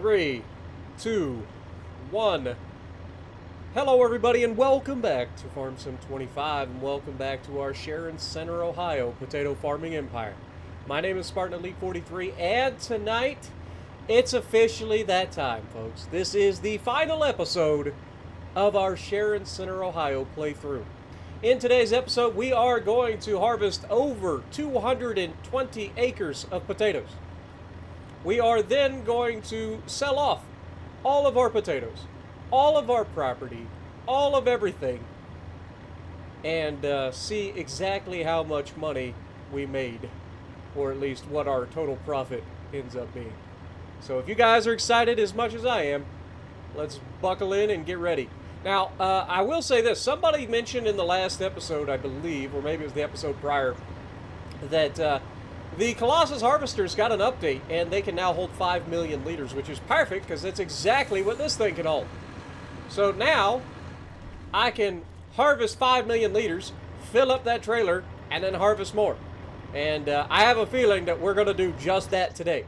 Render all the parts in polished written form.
3, 2, 1. Hello, everybody, and welcome back to Farm Sim 25, and welcome back to our Sharon Center, Ohio potato farming empire. My name is Spartan Elite 43, and tonight it's officially that time, folks. This is the final episode of our Sharon Center, Ohio playthrough. In today's episode, we are going to harvest over 220 acres of potatoes. We are then going to sell off all of our potatoes, all of our property, all of everything, and see exactly how much money we made, or at least what our total profit ends up being. So if you guys are excited as much as I am, let's buckle in and get ready. Now, I will say this. Somebody mentioned in the last episode, I believe, or maybe it was the episode prior, that the Colossus Harvesters got an update, and they can now hold 5 million liters, which is perfect, because that's exactly what this thing can hold. So now, I can harvest 5 million liters, fill up that trailer, and then harvest more. And I have a feeling that we're going to do just that today.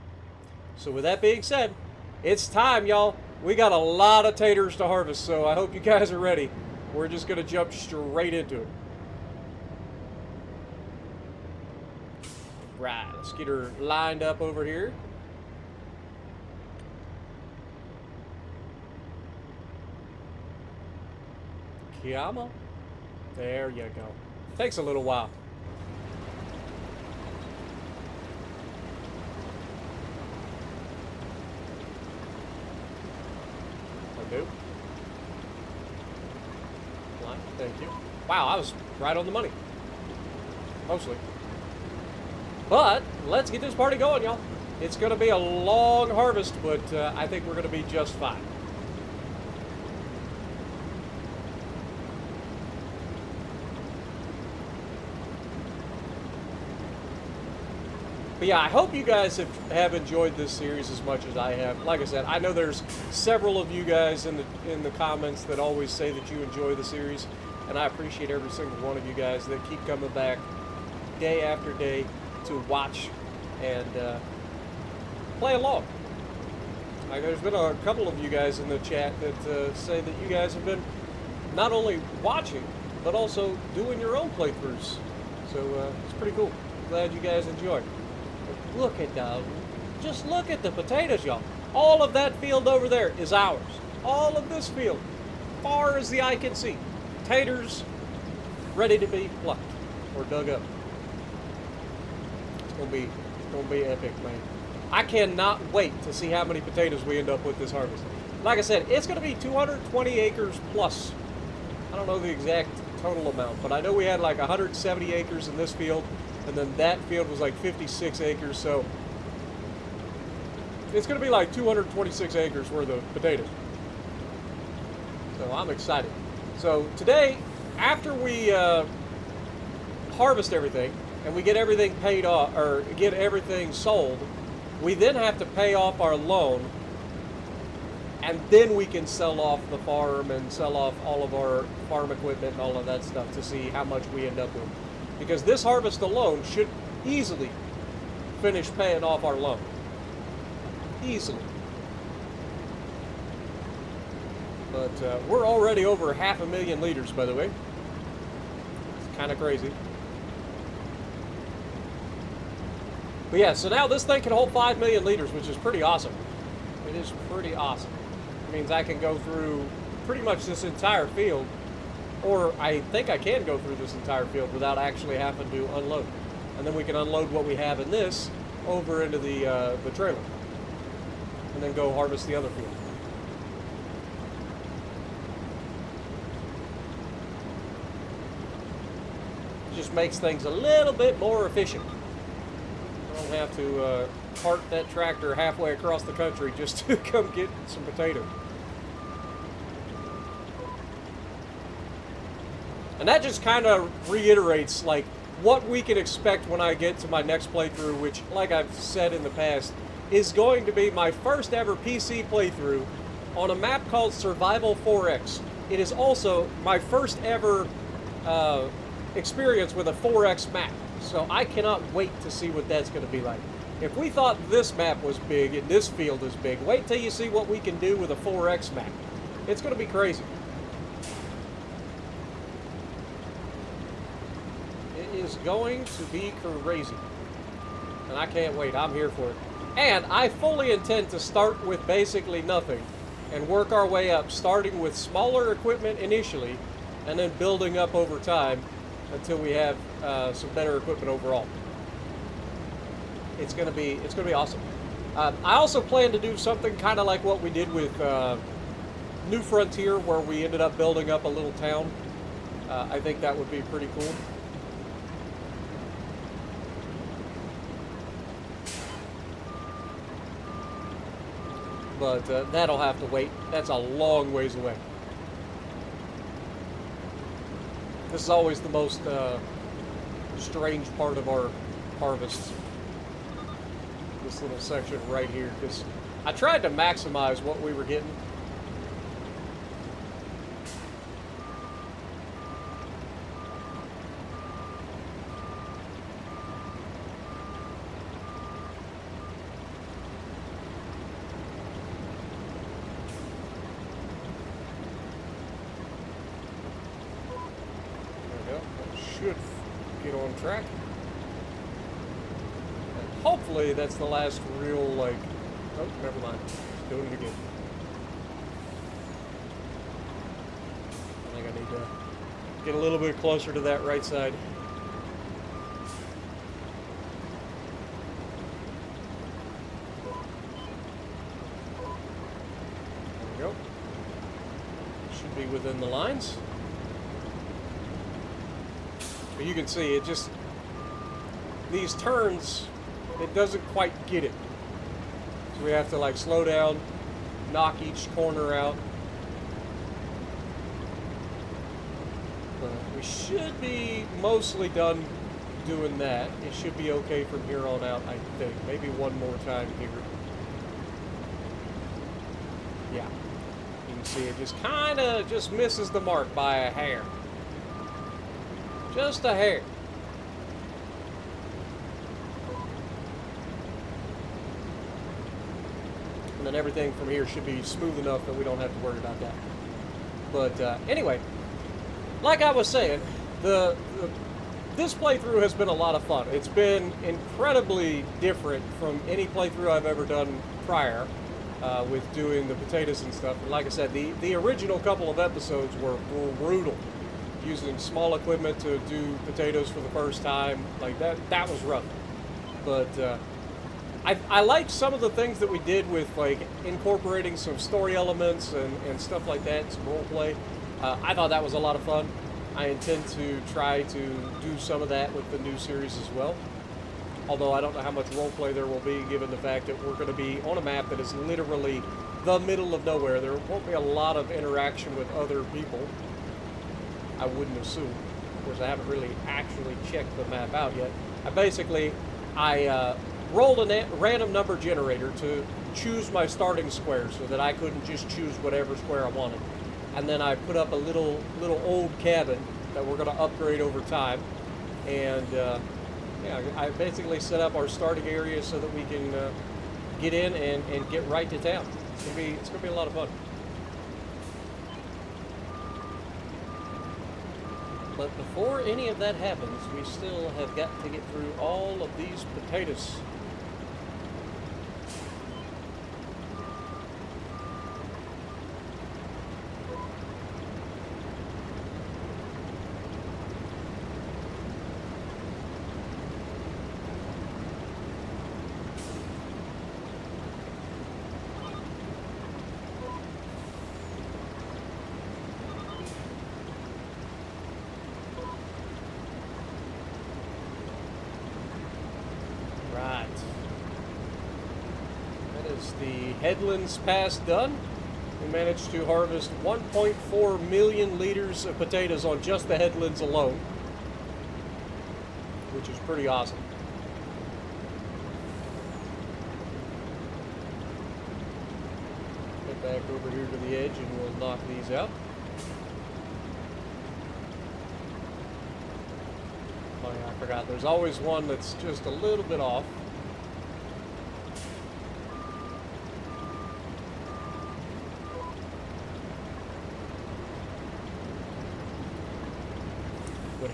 So with that being said, it's time, y'all. We got a lot of taters to harvest, so I hope you guys are ready. We're just going to jump straight into it. Right, let's get her lined up over here. Come on. There you go. Takes a little while. Do. Thank you. Wow, I was right on the money. Mostly. But let's get this party going, y'all. It's going to be a long harvest, but I think we're going to be just fine. But yeah, I hope you guys have enjoyed this series as much as I have. Like I said, I know there's several of you guys in the comments that always say that you enjoy the series, and I appreciate every single one of you guys that keep coming back day after day to watch and play along. Like, there's been a couple of you guys in the chat that say that you guys have been not only watching, but also doing your own playthroughs. So it's pretty cool. Glad you guys enjoy. Look at just look at the potatoes, y'all. All of that field over there is ours. All of this field, far as the eye can see. Taters ready to be plucked or dug up. It's gonna be epic, man. I cannot wait to see how many potatoes we end up with this harvest. Like I said, it's gonna be 220 acres plus. I don't know the exact total amount, but I know we had like 170 acres in this field. And then that field was like 56 acres, so it's going to be like 226 acres worth of potatoes. So I'm excited. So today, after we harvest everything and we get everything paid off, or get everything sold, we then have to pay off our loan, and then we can sell off the farm and sell off all of our farm equipment and all of that stuff to see how much we end up with. Because this harvest alone should easily finish paying off our loan. Easily. But we're already over 500,000 liters, by the way. It's kind of crazy. But yeah, so now this thing can hold 5 million liters, which is pretty awesome. It is pretty awesome. It means I can go through pretty much this entire field. Or I think I can go through this entire field without actually having to unload. And then we can unload what we have in this over into the trailer. And then go harvest the other field. It just makes things a little bit more efficient. I don't have to park that tractor halfway across the country just to come get some potatoes. And that just kind of reiterates, like, what we can expect when I get to my next playthrough, which, like I've said in the past, is going to be my first ever PC playthrough on a map called Survival 4X. It is also my first ever experience with a 4X map, so I cannot wait to see what that's going to be like. If we thought this map was big and this field is big, wait till you see what we can do with a 4X map. It's going to be crazy. It is going to be crazy. And I can't wait. I'm here for it. And I fully intend to start with basically nothing and work our way up, starting with smaller equipment initially and then building up over time until we have some better equipment overall. It's gonna be awesome. I also plan to do something kind of like what we did with New Frontier, where we ended up building up a little town. I think that would be pretty cool. But that'll have to wait. That's a long ways away. This is always the most strange part of our harvests. This little section right here, because I tried to maximize what we were getting. Should get on track. And hopefully that's the last real, like, oh, never mind. Doing it again. I think I need to get a little bit closer to that right side. There we go. Should be within the lines. But you can see it just, these turns, it doesn't quite get it. So we have to like slow down, knock each corner out. But we should be mostly done doing that. It should be okay from here on out, I think. Maybe one more time here. Yeah. You can see it just kind of just misses the mark by a hair. Just a hair. And then everything from here should be smooth enough that we don't have to worry about that. But anyway, like I was saying, this playthrough has been a lot of fun. It's been incredibly different from any playthrough I've ever done prior with doing the potatoes and stuff. And like I said, the original couple of episodes were brutal. Using small equipment to do potatoes for the first time, like that was rough. But I liked some of the things that we did with like incorporating some story elements and stuff like that, some role play. I thought that was a lot of fun. I intend to try to do some of that with the new series as well. Although I don't know how much role play there will be, given the fact that we're going to be on a map that is literally the middle of nowhere. There won't be a lot of interaction with other people. I wouldn't assume. Of course, I haven't really actually checked the map out yet. I rolled a random number generator to choose my starting square so that I couldn't just choose whatever square I wanted. And then I put up a little old cabin that we're going to upgrade over time. And yeah, I basically set up our starting area so that we can get in and get right to town. It's gonna be a lot of fun. But before any of that happens, we still have got to get through all of these potatoes. The Headlands Pass done. We managed to harvest 1.4 million liters of potatoes on just the headlands alone, which is pretty awesome. Get back over here to the edge and we'll knock these out. Oh yeah, I forgot. There's always one that's just a little bit off.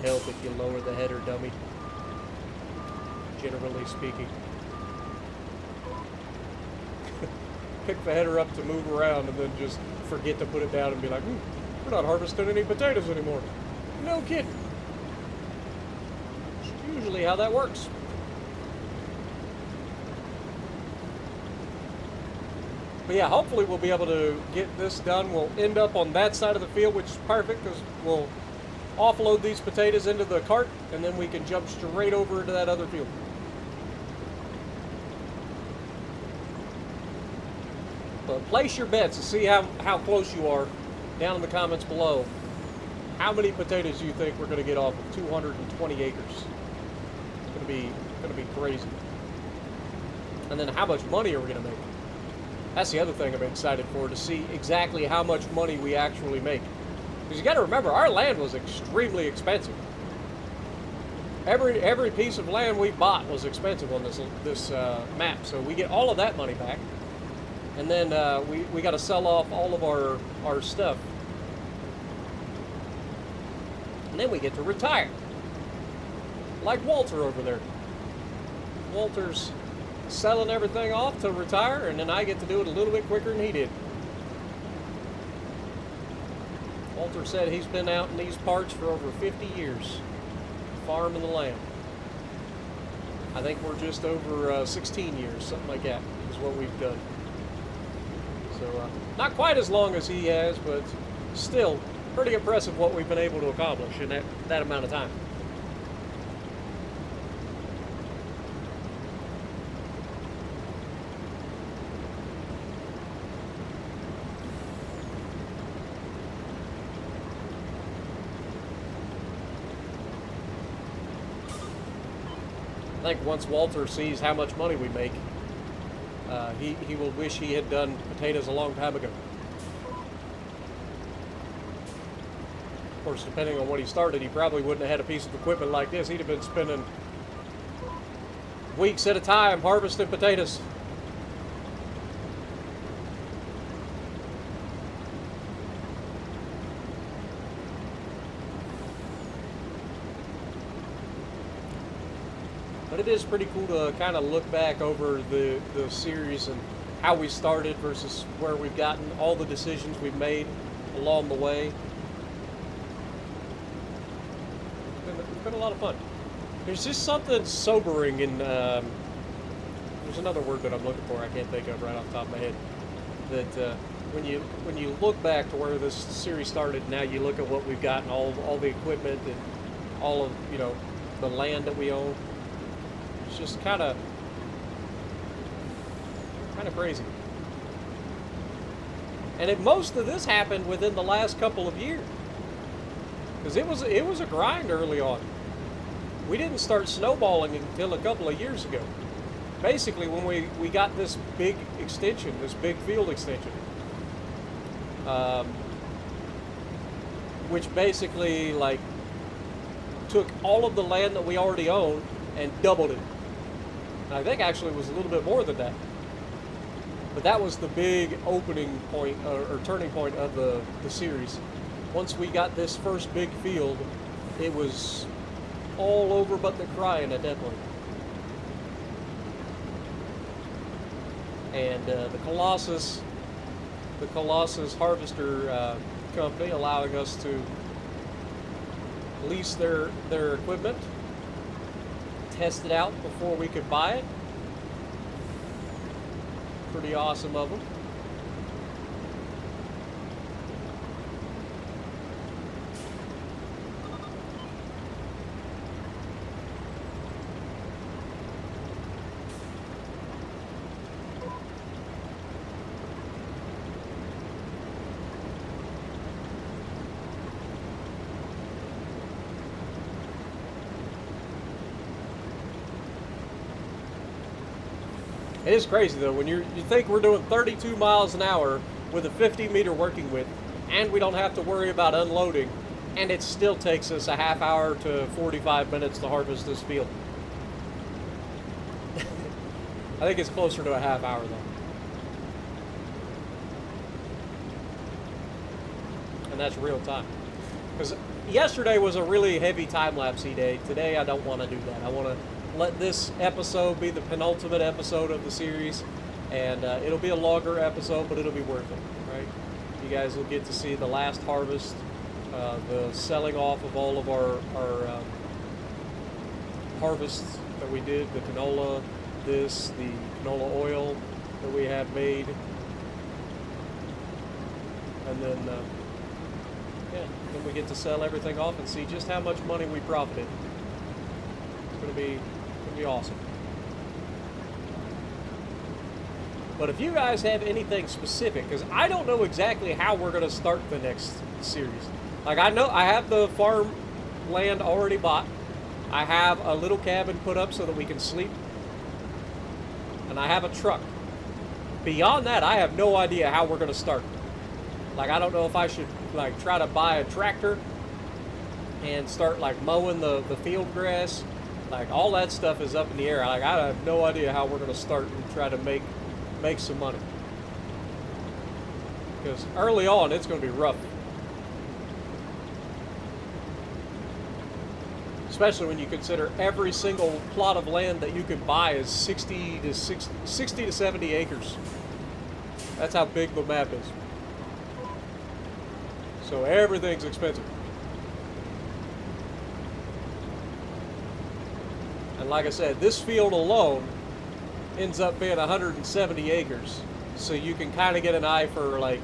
help if you lower the header, dummy. Generally speaking. Pick the header up to move around and then just forget to put it down and be like, we're not harvesting any potatoes anymore. No kidding. It's usually how that works. But yeah, hopefully we'll be able to get this done. We'll end up on that side of the field, which is perfect because we'll offload these potatoes into the cart and then we can jump straight over into that other field. But place your bets to see how close you are down in the comments below. How many potatoes do you think we're going to get off of 220 acres? It's going to be crazy. And then how much money are we going to make? That's the other thing I'm excited for, to see exactly how much money we actually make. Because you got to remember, our land was extremely expensive. Every piece of land we bought was expensive on this map, so we get all of that money back, and then we got to sell off all of our stuff, and then we get to retire, like Walter over there. Walter's selling everything off to retire, and then I get to do it a little bit quicker than he did. Walter said he's been out in these parts for over 50 years, farming the land. I think we're just over 16 years, something like that, is what we've done. So, not quite as long as he has, but still pretty impressive what we've been able to accomplish in that amount of time. I think once Walter sees how much money we make, he will wish he had done potatoes a long time ago. Of course, depending on what he started, he probably wouldn't have had a piece of equipment like this. He'd have been spending weeks at a time harvesting potatoes. But it is pretty cool to kind of look back over the series and how we started versus where we've gotten, all the decisions we've made along the way. It's been a lot of fun. There's just something sobering in, there's another word that I'm looking for I can't think of right off the top of my head, that when you look back to where this series started, now you look at what we've gotten, all the equipment and all of, the land that we own. It's just kind of crazy. And most of this happened within the last couple of years, because it was a grind early on. We didn't start snowballing until a couple of years ago. Basically, when we got this big extension, this big field extension, which basically took all of the land that we already owned and doubled it. I think actually it was a little bit more than that. But that was the big opening point or turning point of the series. Once we got this first big field, it was all over but the crying at that point. And the Colossus Harvester company allowing us to lease their equipment, test it out before we could buy it. Pretty awesome of them. It is crazy though, when you think we're doing 32 miles an hour with a 50-meter working width, and we don't have to worry about unloading, and it still takes us a half hour to 45 minutes to harvest this field. I think it's closer to a half hour though. And that's real time. Because, yesterday was a really heavy time-lapsey day. Today I don't want to do that. I want to let this episode be the penultimate episode of the series, and it'll be a longer episode, but it'll be worth it, right? You guys will get to see the last harvest, the selling off of all of our harvests that we did, the canola, the canola oil that we had made, and then then we get to sell everything off and see just how much money we profited. It's gonna be awesome. But if you guys have anything specific, because I don't know exactly how we're gonna start the next series. Like, I know I have the farm land already bought. I have a little cabin put up so that we can sleep, and I have a truck. Beyond that, I have no idea how we're gonna start. Like, I don't know if I should like try to buy a tractor and start like mowing the field grass. Like, all that stuff is up in the air. Like, I have no idea how we're gonna start and try to make some money. Because early on, it's gonna be rough. Especially when you consider every single plot of land that you can buy is 60 to 70 acres. That's how big the map is. So everything's expensive. And like I said, this field alone ends up being 170 acres. So you can kind of get an eye for, like,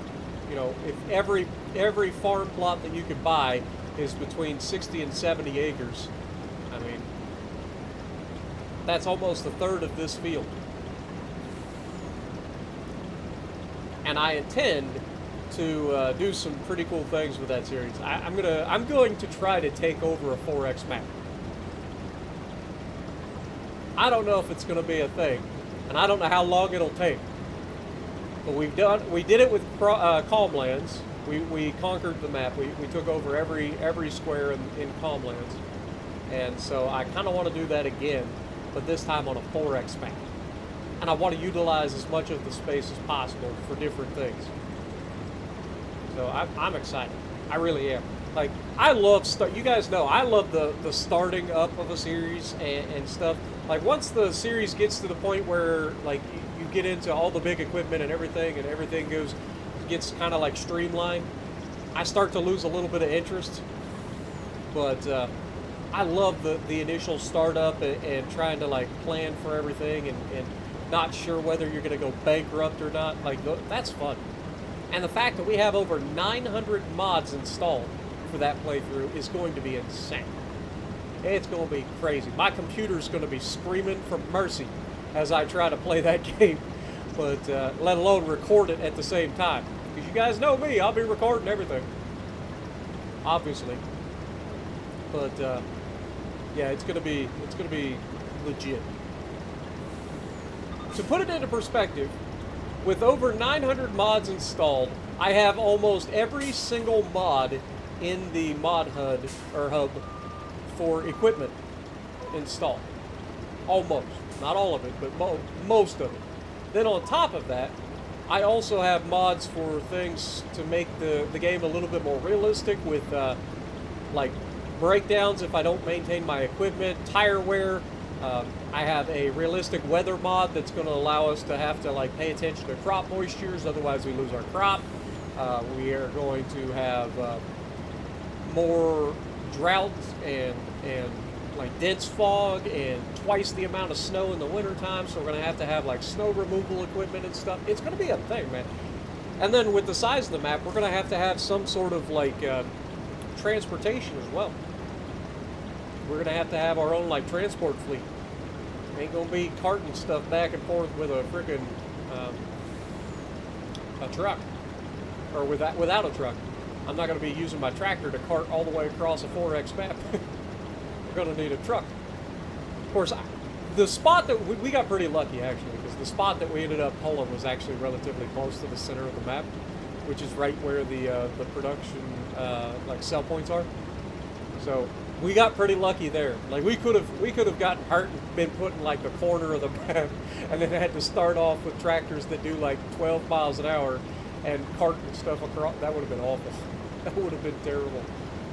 you know, if every farm plot that you could buy is between 60 and 70 acres. I mean, that's almost a third of this field. And I intend to do some pretty cool things with that series. I'm going to try to take over a 4X map. I don't know if it's going to be a thing, and I don't know how long it'll take. But we did it with Calmlands. We conquered the map. We took over every square in Calmlands, and so I kind of want to do that again, but this time on a 4X map. And I want to utilize as much of the space as possible for different things. So I'm excited. I really am. Like, I love you guys know I love the starting up of a series and stuff. Like, once the series gets to the point where like you get into all the big equipment and everything gets kind of like streamlined, I start to lose a little bit of interest. But I love the initial startup and trying to like plan for everything and not sure whether you're going to go bankrupt or not. Like, that's fun. And the fact that we have over 900 mods installed for that playthrough is going to be insane. It's going to be crazy. My computer's going to be screaming for mercy as I try to play that game, but let alone record it at the same time. Because you guys know me, I'll be recording everything, obviously. But yeah, it's going to be legit. To put it into perspective, with over 900 mods installed, I have almost every single mod in the mod HUD or hub for equipment installed. Almost. Not all of it, but most of it. Then on top of that, I also have mods for things to make the game a little bit more realistic with like breakdowns if I don't maintain my equipment, tire wear. I have a realistic weather mod that's going to allow us to have to like pay attention to crop moistures, otherwise we lose our crop. We are going to have more droughts and like dense fog and twice the amount of snow in the wintertime, so we're going to have like snow removal equipment and stuff. It's going to be a thing, man. And then with the size of the map, we're going to have some sort of like transportation as well. We're going to have our own like transport fleet. Ain't going to be carting stuff back and forth with a freaking a truck, or without a truck. I'm not going to be using my tractor to cart all the way across a 4X map. We're going to need a truck. Of course, the spot that we got pretty lucky actually, because the spot that we ended up pulling was actually relatively close to the center of the map, which is right where the production like sell points are. So we got pretty lucky there. Like, we could have gotten hurt and been put in like the corner of the map, and then had to start off with tractors that do like 12 miles an hour and carting stuff across. That would have been awful. That would have been terrible.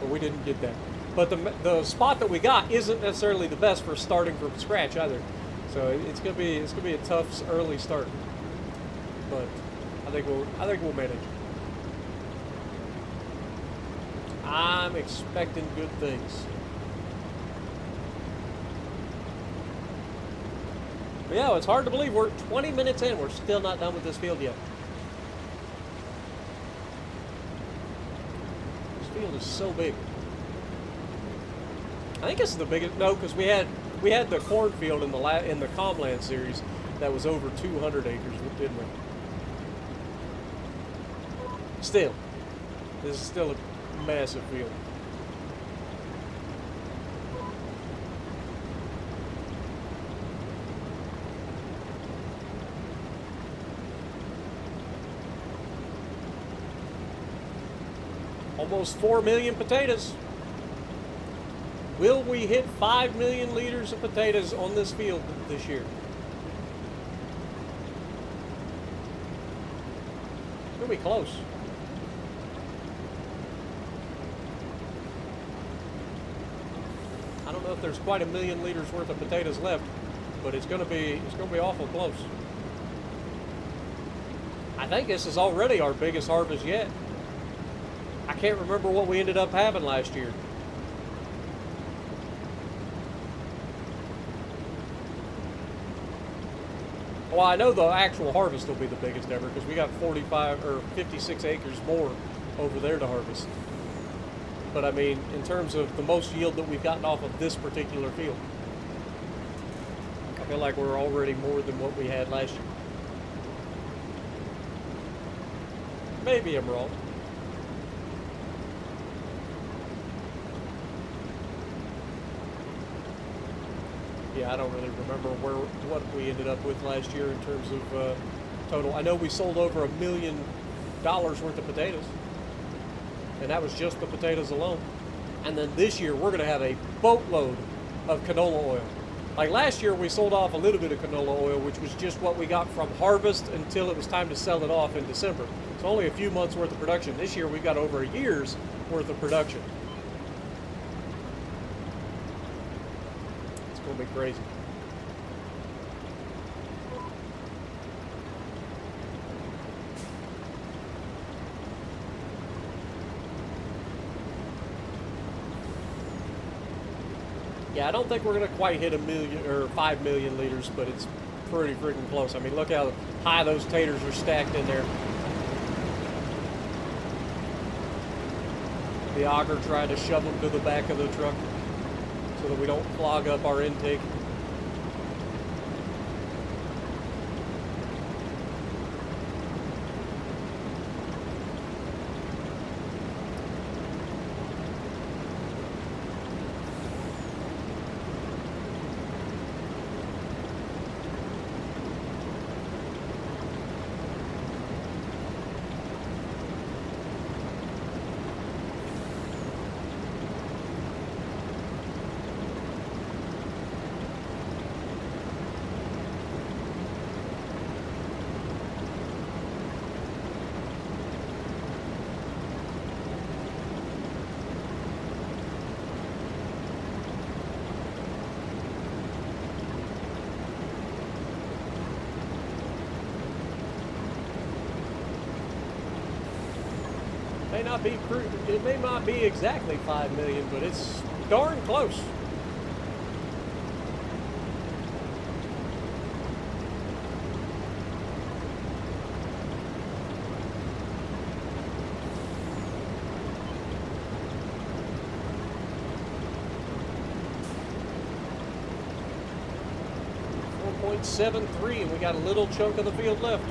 but we didn't get that. But the spot that we got isn't necessarily the best for starting from scratch either. So it's gonna be a tough early start. But I think we'll manage. I'm expecting good things. But yeah, it's hard to believe we're 20 minutes in. We're still not done with this field yet. This field is so big. I think this is the biggest. No, because we had the cornfield in the Comland series that was over 200 acres, didn't we? Still, this is still a massive field. Almost 4 million potatoes. Will we hit 5 million liters of potatoes on this field this year? We'll be close. I don't know if there's quite 1 million liters worth of potatoes left, but it's gonna be awful close. I think this is already our biggest harvest yet. I can't remember what we ended up having last year. Well, I know the actual harvest will be the biggest ever because we got 45 or 56 acres more over there to harvest. But I mean, in terms of the most yield that we've gotten off of this particular field, I feel like we're already more than what we had last year. Maybe I'm wrong. Yeah, I don't really remember what we ended up with last year in terms of total. I know we sold over $1 million worth of potatoes, and that was just the potatoes alone. And then this year we're going to have a boatload of canola oil. Like last year we sold off a little bit of canola oil, which was just what we got from harvest until it was time to sell it off in December. It's only a few months worth of production. This year we got over a year's worth of production. It'll be crazy. Yeah, I don't think we're gonna quite hit 1 million or 5 million liters, but it's pretty freaking close. I mean, look how high those taters are stacked in there. The auger tried to shove them to the back of the truck so that we don't clog up our intake. It may not be exactly 5 million, but it's darn close. .73, and we got a little chunk of the field left.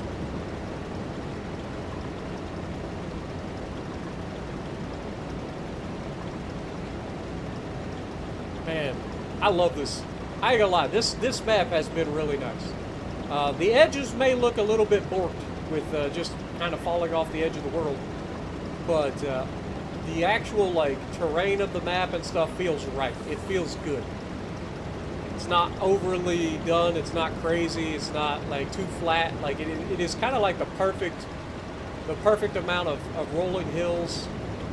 Man, I love this. I ain't gonna lie, this map has been really nice. The edges may look a little bit borked with just kind of falling off the edge of the world, but the actual like terrain of the map and stuff feels right. It feels good. It's not overly done. It's not crazy. It's not like too flat. Like it is kind of like the perfect amount of rolling hills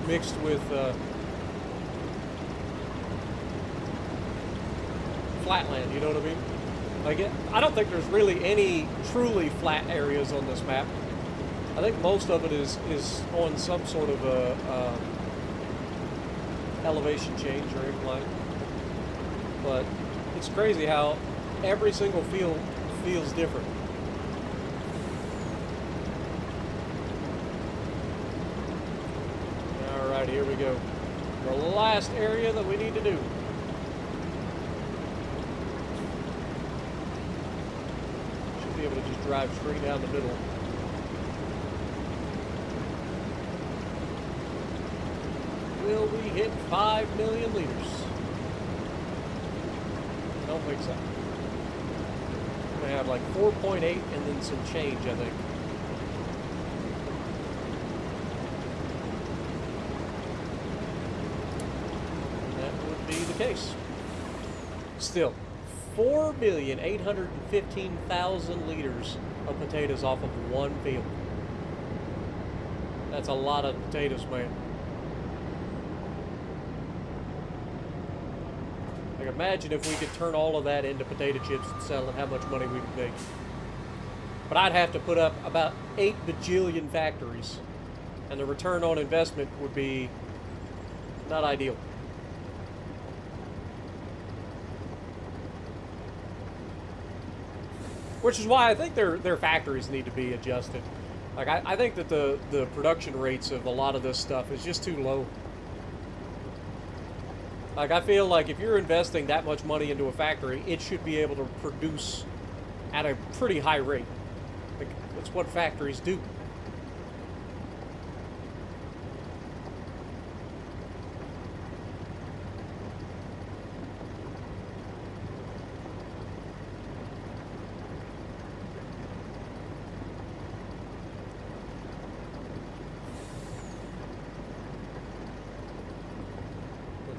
mixed with flatland. You know what I mean? Like I don't think there's really any truly flat areas on this map. I think most of it is on some sort of a elevation change or incline. But it's crazy how every single field feels different. All right, here we go. The last area that we need to do. Should be able to just drive straight down the middle. Will we hit 5 million liters? I don't think so. We're gonna have like 4.8 and then some change, I think. That would be the case. Still, 4,815,000 liters of potatoes off of one field. That's a lot of potatoes, man. Like, imagine if we could turn all of that into potato chips and sell it, how much money we would make. But I'd have to put up about 8 bajillion factories, and the return on investment would be not ideal. Which is why I think their factories need to be adjusted. Like, I think that the production rates of a lot of this stuff is just too low. Like, I feel like if you're investing that much money into a factory, it should be able to produce at a pretty high rate. Like, that's what factories do.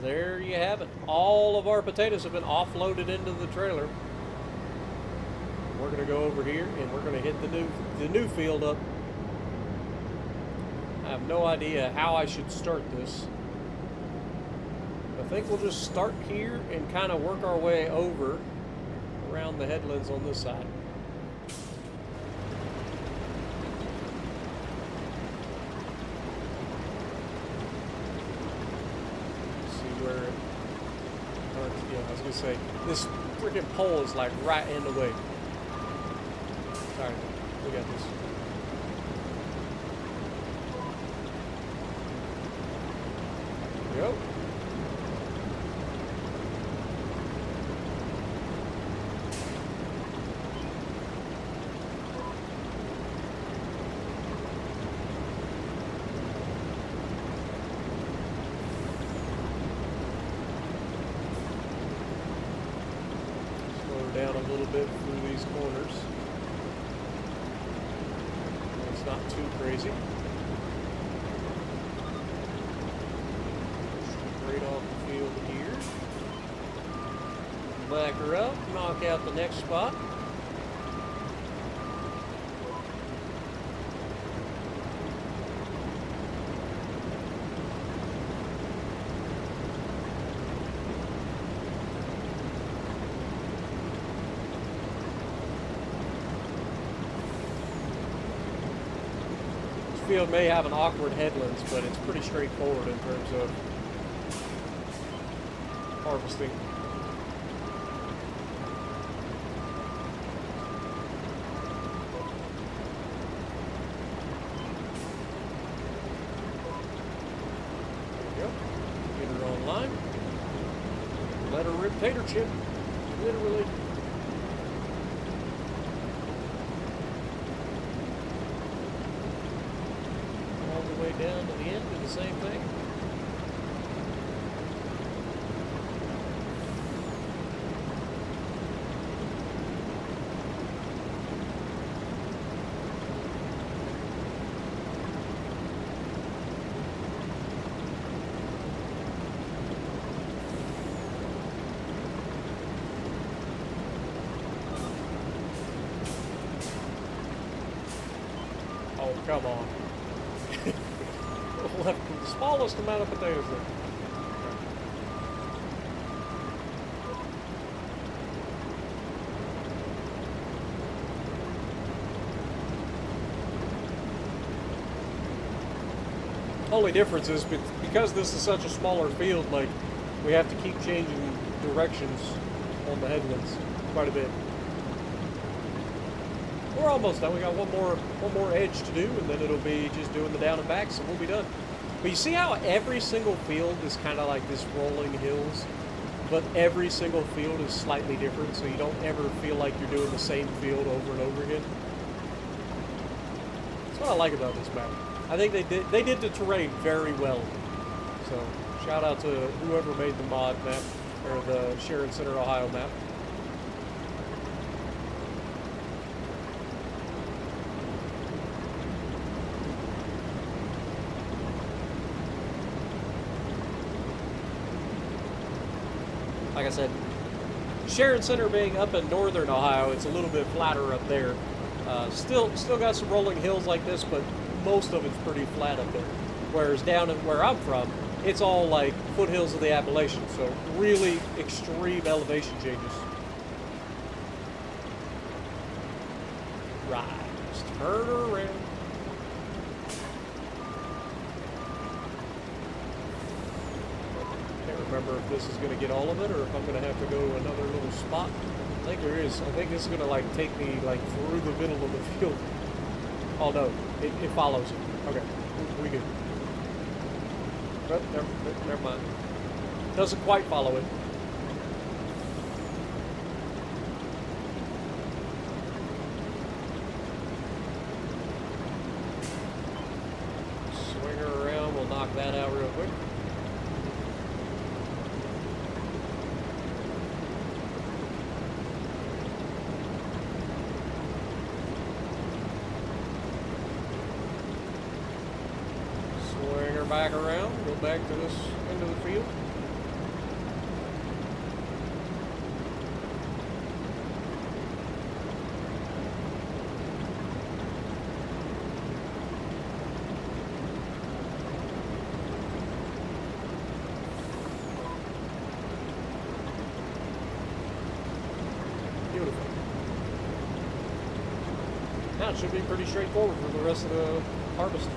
There you have it. All of our potatoes have been offloaded into the trailer. We're going to go over here and we're going to hit the new field up. I have no idea how I should start this. I think we'll just start here and kind of work our way over around the headlands on this side. I was gonna say, this freaking pole is like right in the way. Sorry, we got this. There we go. Down a little bit through these corners. It's not too crazy. Straight off the field here. Back her up, knock out the next spot. Field may have an awkward headlands, but it's pretty straightforward in terms of harvesting. There we go. Get her online. Let her rip tater chip. Literally. Down to the end, do the same thing. Oh, come on. Left the smallest amount of potatoes there. Only difference is because this is such a smaller field, like we have to keep changing directions on the headlands quite a bit. We're almost done. We got one more edge to do, and then it'll be just doing the down and backs, and we'll be done. But you see how every single field is kind of like this rolling hills, but every single field is slightly different, so you don't ever feel like you're doing the same field over and over again. That's what I like about this map. I think they did the terrain very well. So shout out to whoever made the mod map, or the Sharon Center, Ohio map. Like I said, Sharon Center being up in northern Ohio, it's a little bit flatter up there. Still got some rolling hills like this, but most of it's pretty flat up there. Whereas down in where I'm from, it's all like foothills of the Appalachians, so really extreme elevation changes. Right, just turn around. Remember if this is going to get all of it, or if I'm going to have to go to another little spot. I think there is. I think this is going to like take me like through the middle of the field. Oh no, it follows it. Okay, we good. But never mind. Doesn't quite follow it. Swing her around. We'll knock that out real quick. Back around, go back to this end of the field. Beautiful. Now it should be pretty straightforward for the rest of the harvest.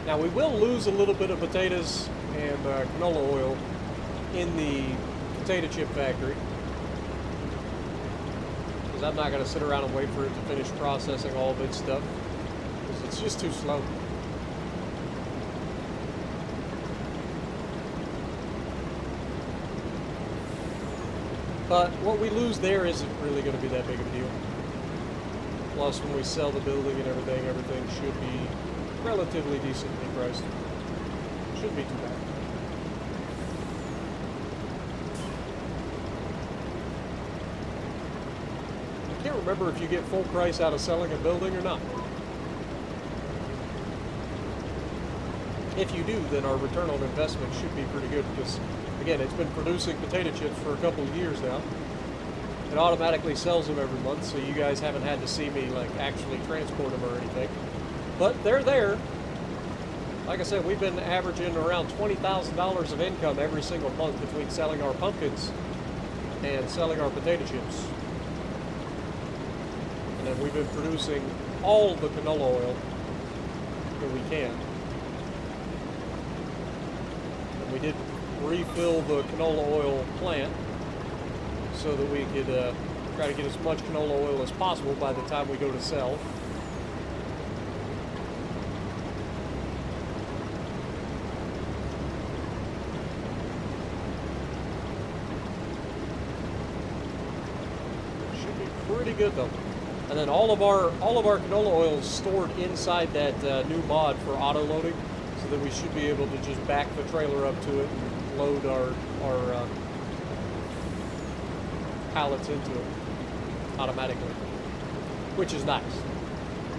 Now we will lose a little bit of potatoes and canola oil in the potato chip factory, because I'm not going to sit around and wait for it to finish processing all of its stuff, because it's just too slow. But what we lose there isn't really going to be that big of a deal. Plus, when we sell the building and everything should be relatively decently priced. Shouldn't be too bad. I can't remember if you get full price out of selling a building or not. If you do, then our return on investment should be pretty good, because again, it's been producing potato chips for a couple of years now. It automatically sells them every month, so you guys haven't had to see me like actually transport them or anything. But they're there. Like I said, we've been averaging around $20,000 of income every single month between selling our pumpkins and selling our potato chips. And then we've been producing all the canola oil that we can. And we did refill the canola oil plant so that we could try to get as much canola oil as possible by the time we go to sell. good though. And then all of our canola oil is stored inside that new mod for auto loading, so that we should be able to just back the trailer up to it and load our pallets into it automatically, which is nice.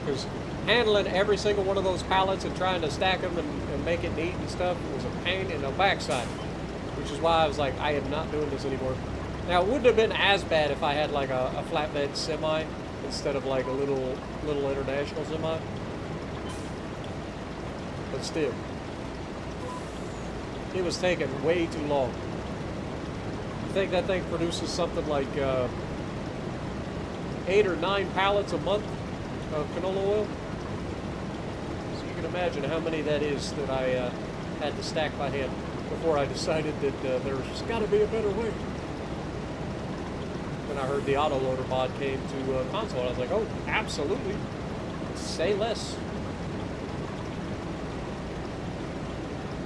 Because handling every single one of those pallets and trying to stack them and make it neat and stuff was a pain in the backside, which is why I was like, I am not doing this anymore. Now, it wouldn't have been as bad if I had like a flatbed semi instead of like a little international semi. But still, it was taking way too long. I think that thing produces something like 8 or 9 pallets a month of canola oil. So you can imagine how many that is that I had to stack by hand before I decided that there's got to be a better way. When I heard the autoloader mod came to console, I was like, oh, absolutely. Say less.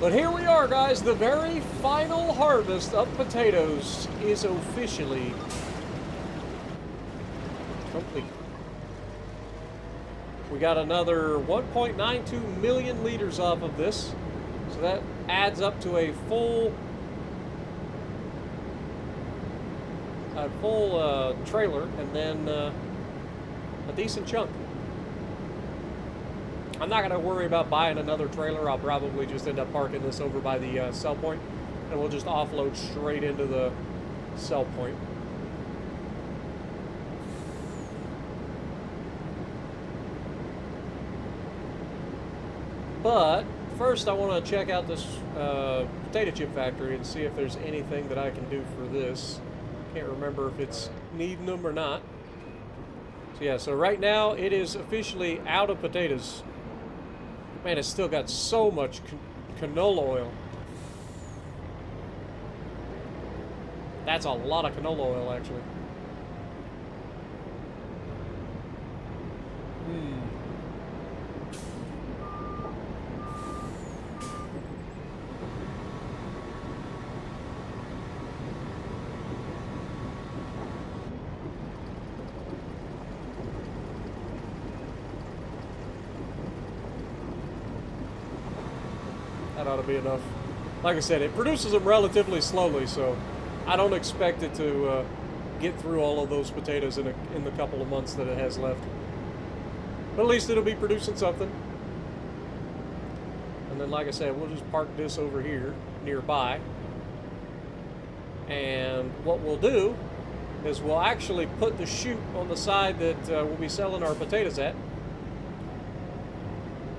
But here we are, guys. The very final harvest of potatoes is officially complete. We got another 1.92 million liters off of this. So that adds up to a full trailer, and then a decent chunk. I'm not going to worry about buying another trailer. I'll probably just end up parking this over by the sell point, and we'll just offload straight into the sell point. But first I want to check out this potato chip factory and see if there's anything that I can do for this. Can't remember if it's needing them or not. So yeah, so right now it is officially out of potatoes. Man, it's still got so much canola oil. That's a lot of canola oil, actually. That ought to be enough. Like I said, it produces them relatively slowly, so I don't expect it to get through all of those potatoes in the couple of months that it has left. But at least it'll be producing something. And then, like I said, we'll just park this over here nearby. And what we'll do is we'll actually put the chute on the side that we'll be selling our potatoes at.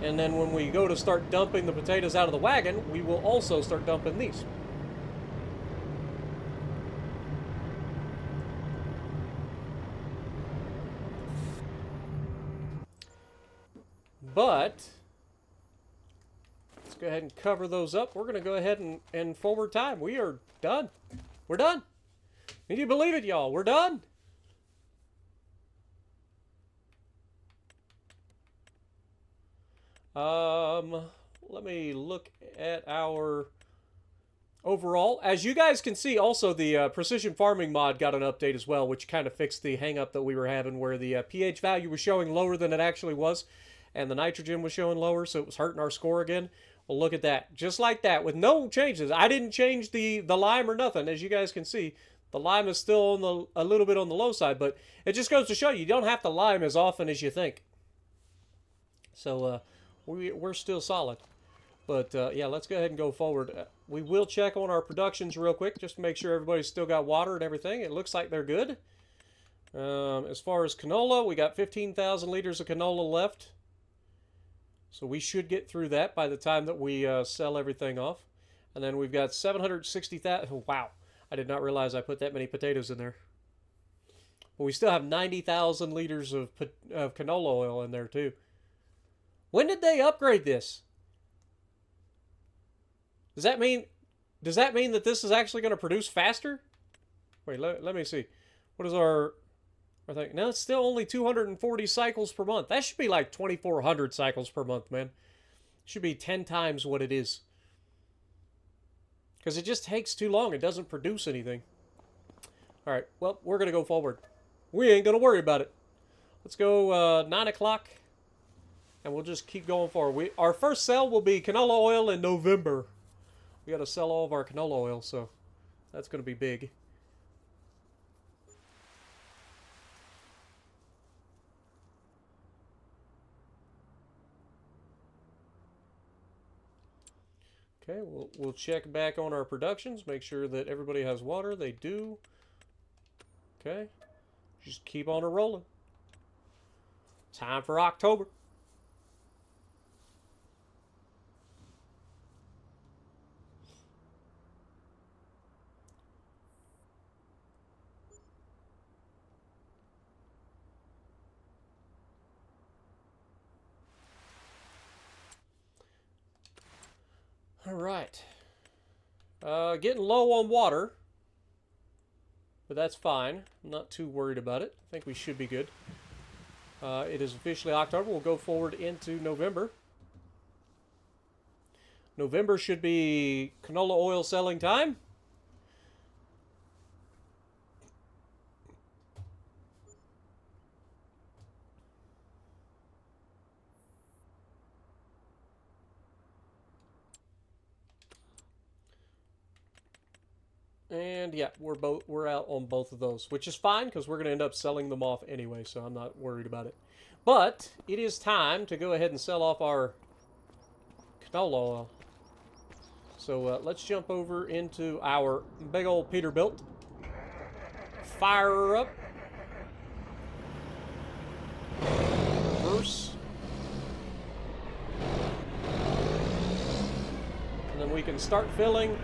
And then when we go to start dumping the potatoes out of the wagon, we will also start dumping these. But let's go ahead and cover those up. We're going to go ahead and forward time. We are done. We're done. Can you believe it, y'all? We're done. Let me look at our overall. As you guys can see, also the precision farming mod got an update as well, which kind of fixed the hang up that we were having where the pH value was showing lower than it actually was, and the nitrogen was showing lower, so it was hurting our score again. Well, look at that. Just like that, with no changes. I didn't change the lime or nothing. As you guys can see, the lime is still on a little bit on the low side, but it just goes to show you don't have to lime as often as you think. So, we're still solid. But, yeah, let's go ahead and go forward. We will check on our productions real quick, just to make sure everybody's still got water and everything. It looks like they're good. As far as canola, we got 15,000 liters of canola left. So we should get through that by the time that we sell everything off. And then we've got 760,000. Wow, I did not realize I put that many potatoes in there. But we still have 90,000 liters of canola oil in there, too. When did they upgrade this? Does that mean that this is actually going to produce faster? Wait, let me see. What is our thing? No, it's still only 240 cycles per month. That should be like 2,400 cycles per month, man. It should be 10 times what it is. Because it just takes too long. It doesn't produce anything. All right, well, we're going to go forward. we ain't gonna worry about it. Let's go 9 o'clock, and we'll just keep going forward. Our first sell will be canola oil in November. We got to sell all of our canola oil, so that's going to be big. Okay, we'll check back on our productions, make sure that everybody has water. They do. Okay, just keep on it rolling. Time for October. All right. Getting low on water, but that's fine. I'm not too worried about it. I think we should be good. It is officially October. We'll go forward into November. November should be canola oil selling time. And yeah, we're out on both of those, which is fine because we're going to end up selling them off anyway, so I'm not worried about it. But it is time to go ahead and sell off our canola oil. So let's jump over into our big old Peterbilt. Fire her up. Reverse. And then we can start filling.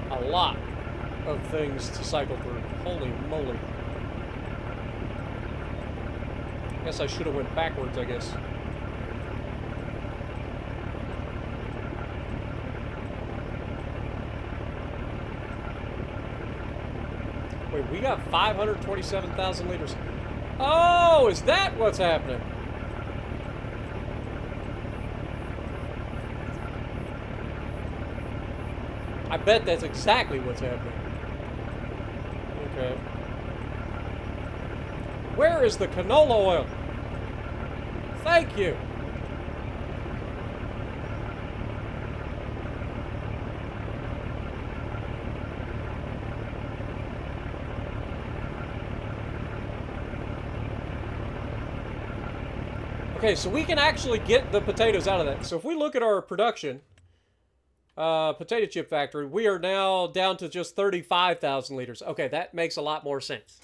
A lot of things to cycle through. Holy moly. I guess I should have went backwards, I guess. Wait, we got 527,000 liters. Oh, is that what's happening? I bet that's exactly what's happening. Okay. Where is the canola oil? Thank you. Okay, so we can actually get the potatoes out of that. So if we look at our production, potato chip factory, we are now down to just 35,000 liters. Okay, that makes a lot more sense.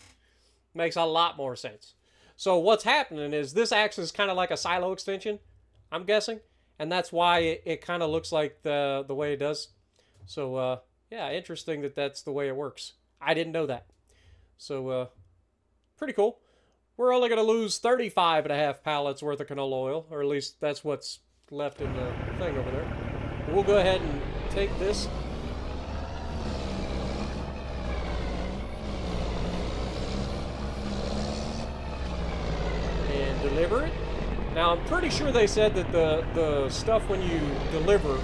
Makes a lot more sense. So what's happening is this acts as kind of like a silo extension, I'm guessing, and that's why it kind of looks like the way it does. So yeah, interesting that that's the way it works. I didn't know that. So pretty cool. We're only going to lose 35.5 pallets worth of canola oil, or at least that's what's left in the thing over there. We'll go ahead and take this. And deliver it. Now, I'm pretty sure they said that the stuff when you deliver,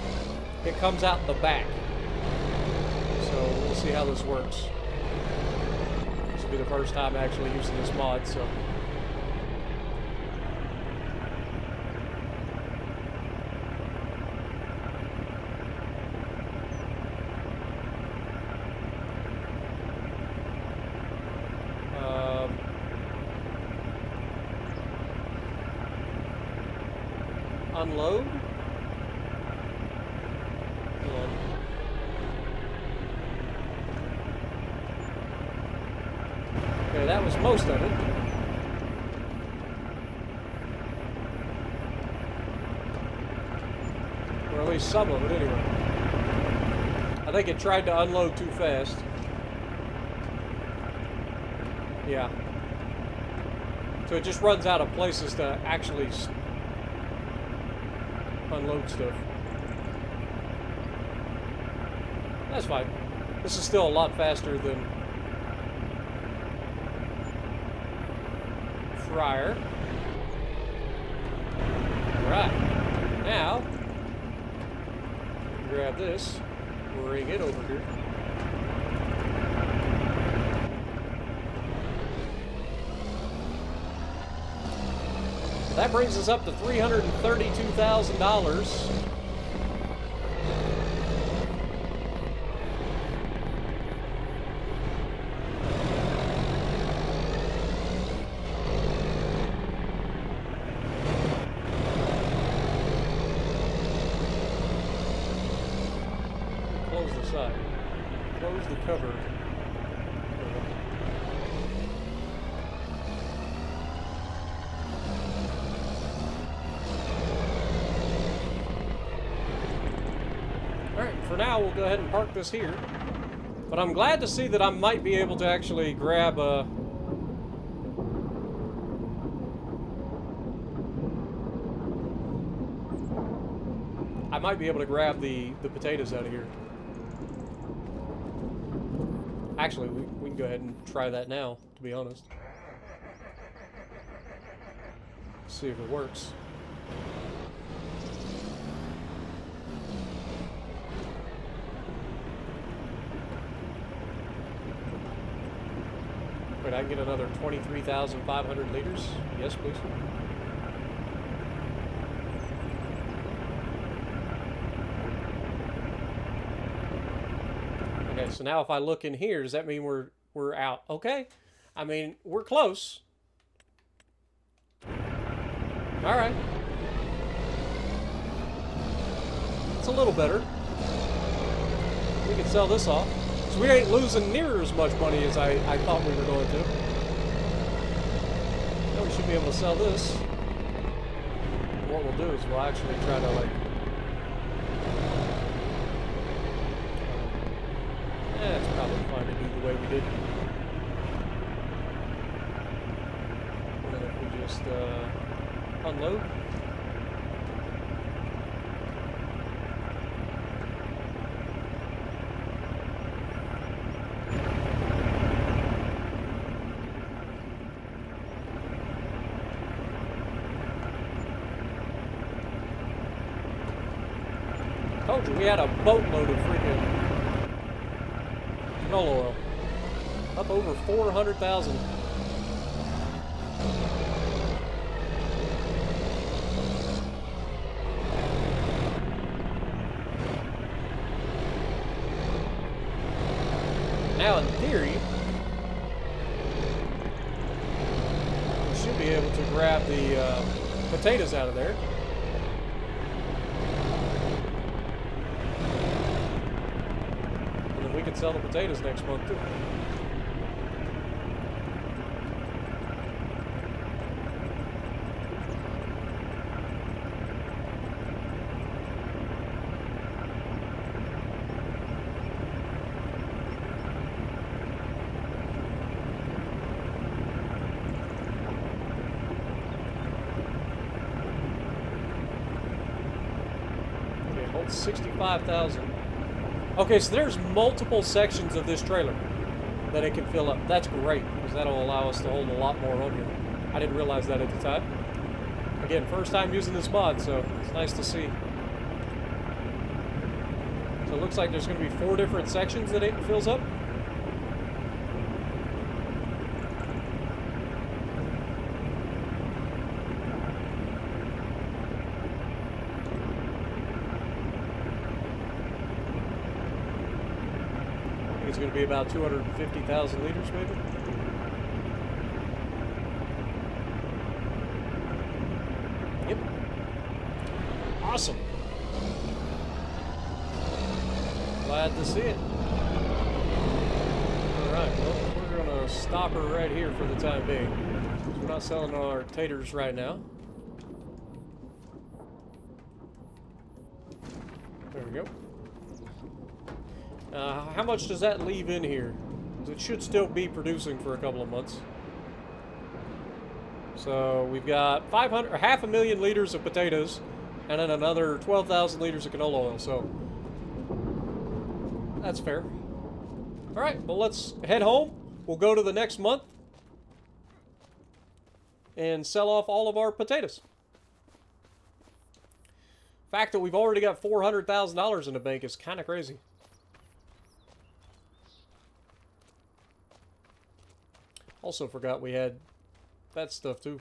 it comes out the back. So we'll see how this works. This will be the first time actually using this mod, so... unload. Okay, that was most of it. Or at least some of it, anyway. I think it tried to unload too fast. Yeah. So it just runs out of places to actually unload stuff. That's fine. This is still a lot faster than Fryer. Alright. now, grab this, bring it over here. That brings us up to $332,000. Close the side. Close the cover. For now, we'll go ahead and park this here. But I'm glad to see that I might be able to actually grab a... I might be able to grab the potatoes out of here. Actually, we can go ahead and try that now, to be honest. See if it works. Wait, I can get another 23,500 liters? Yes, please. Okay, so now if I look in here, does that mean we're out? Okay. I mean, we're close. All right. It's a little better. We can sell this off. So we ain't losing near as much money as I thought we were going to. Now we should be able to sell this. What we'll do is we'll actually try to, like... it's probably fine to do the way we did. And then if we just unload. Told you we had a boatload of freaking canola oil. Up over 400,000. Now, in theory, we should be able to grab the potatoes out of there. We can sell the potatoes next month too. Okay, hold 65,000. Okay, so there's multiple sections of this trailer that it can fill up. That's great, because that'll allow us to hold a lot more on here. I didn't realize that at the time. Again, first time using this mod, so it's nice to see. So it looks like there's going to be 4 different sections that it fills up. It's going to be about 250,000 liters, maybe. Yep. Awesome. Glad to see it. All right, well, we're going to stop her right here for the time being. We're not selling our taters right now. There we go. How much does that leave in here? It should still be producing for a couple of months. So we've got 500,000 liters of potatoes, and then another 12,000 liters of canola oil. So that's fair. All right, well, let's head home. We'll go to the next month and sell off all of our potatoes. fact that we've already got $400,000 in the bank is kind of crazy. Also forgot we had that stuff too.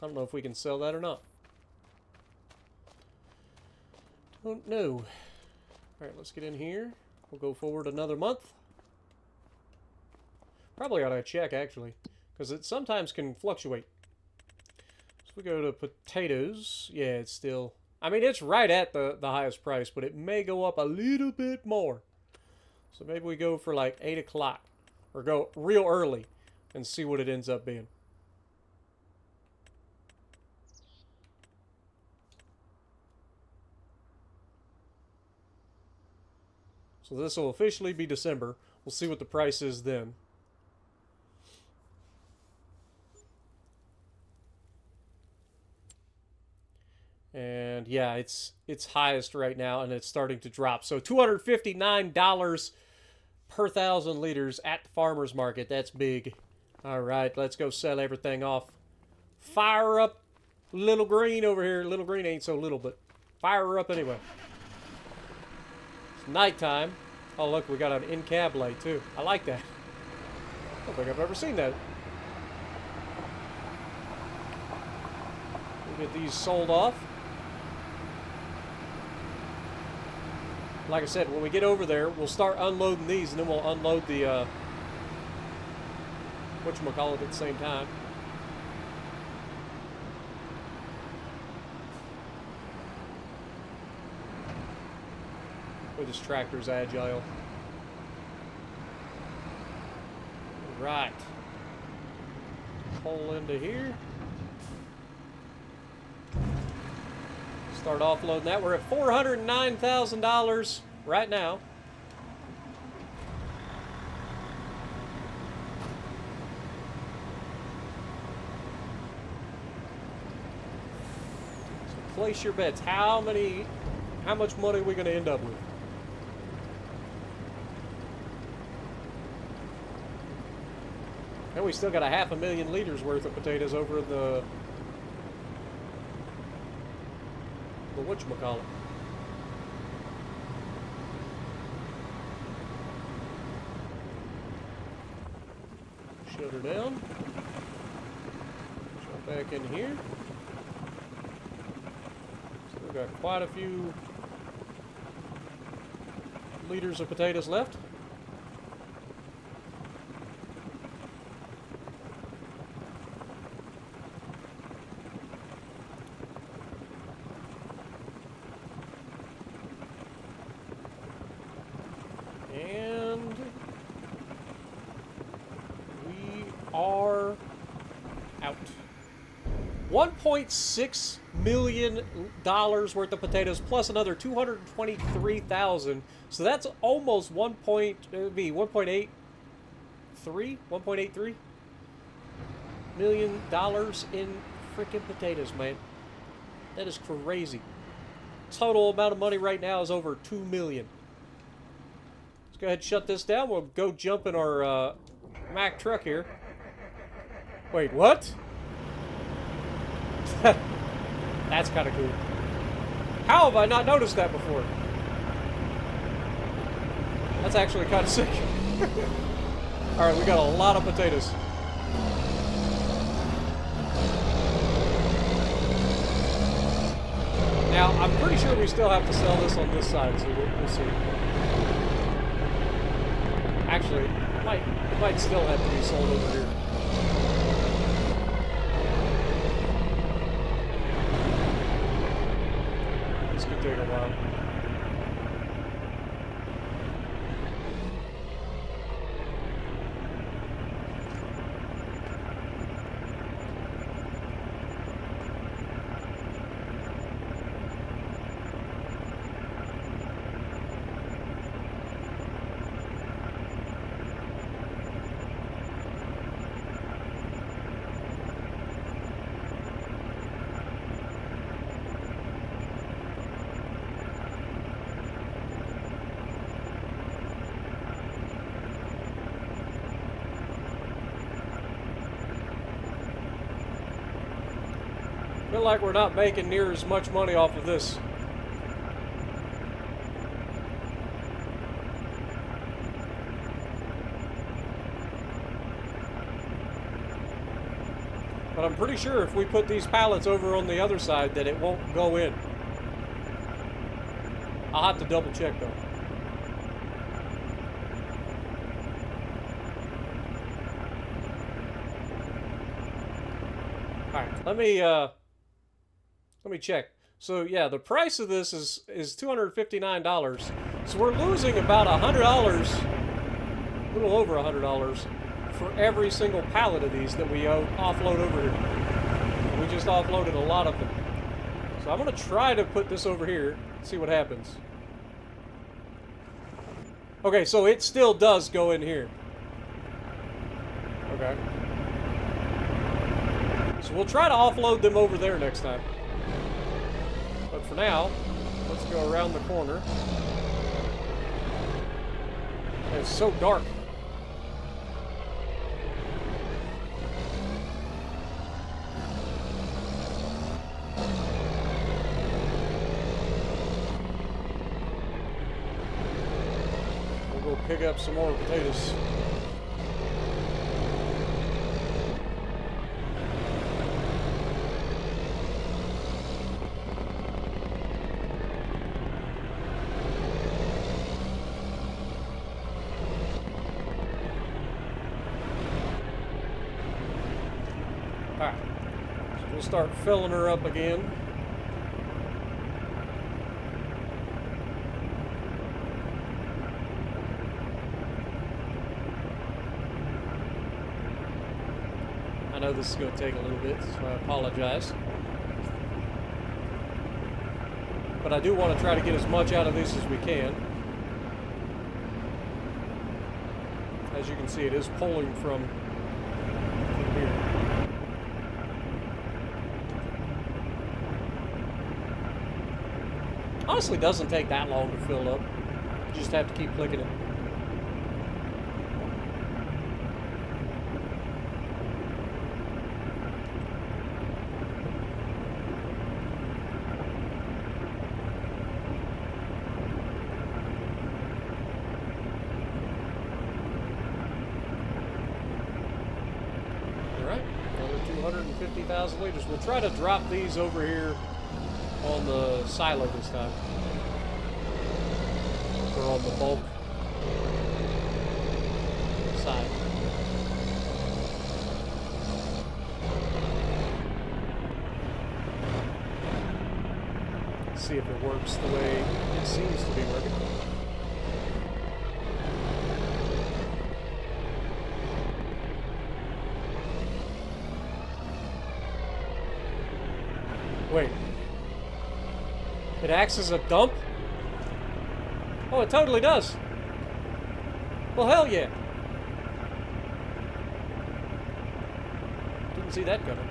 I don't know if we can sell that or not. Don't know. Alright, let's get in here. We'll go forward another month. Probably ought to check, actually, because it sometimes can fluctuate. So we go to potatoes. Yeah, it's still... I mean, it's right at the highest price, but it may go up a little bit more. So maybe we go for like 8 o'clock. Or go real early and see what it ends up being. So this will officially be December. We'll see what the price is then. And yeah, it's highest right now, and it's starting to drop. So $259 per 1,000 liters at the farmer's market. That's big. All right, let's go sell everything off. Fire up Little Green over here. Little Green ain't so little, but fire her up anyway. It's nighttime. Oh, look, we got an in-cab light, too. I like that. I don't think I've ever seen that. We'll get these sold off. Like I said, when we get over there, we'll start unloading these, and then we'll unload the, whatchamacallit at the same time. Boy, this tractor's agile. Right. Pull into here. Start offloading that. We're at $409,000 right now. So place your bets. How much money are we going to end up with? And we still got 500,000 liters worth of potatoes over in the whatchamacallit. Shut her down. Jump back in here. Still got quite a few liters of potatoes left. $1.6 million worth of potatoes plus another 223,000. So that's almost 1.83 million dollars in freaking potatoes, man. That is crazy. Total amount of money right now is over $2 million. Let's go ahead and shut this down. We'll go jump in our Mack truck here. Wait, what? That's kind of cool. How have I not noticed that before? That's actually kind of sick. Alright, we got a lot of potatoes. Now, I'm pretty sure we still have to sell this on this side, so we'll see. Actually, it might still have to be sold over here. Take a while. feel like we're not making near as much money off of this. But I'm pretty sure if we put these pallets over on the other side that it won't go in. I'll have to double check though. Alright, let me check. So yeah, the price of this is $259. So we're losing about $100, a little over $100 for every single pallet of these that we offload over here. We just offloaded a lot of them. So I'm gonna try to put this over here, see what happens. Okay, so it still does go in here. Okay. So we'll try to offload them over there next time. But for now, let's go around the corner. It's so dark. We'll go pick up some more potatoes. Alright, so we'll start filling her up again. I know this is going to take a little bit, so I apologize. But I do want to try to get as much out of this as we can. As you can see, it is pulling from here. Honestly, doesn't take that long to fill up. You just have to keep clicking it. Alright, another 250,000 liters. We'll try to drop these over here on the silo this time. Or on the bulk side. Let's see if it works the way it seems to be working. Wait. It acts as a dump? Oh, it totally does. Well, hell yeah. Didn't see that coming.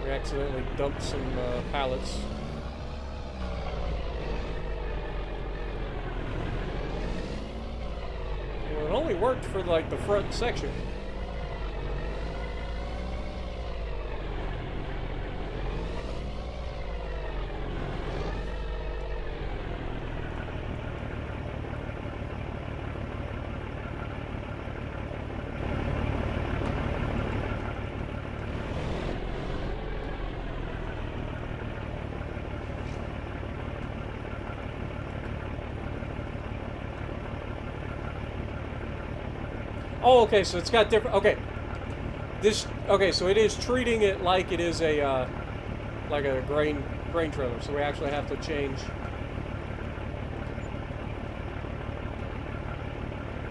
We accidentally dumped some pallets. It only worked for like the front section. Oh, okay, so it's got different, okay. Okay, so it is treating it like it is a, like a grain trailer. So we actually have to change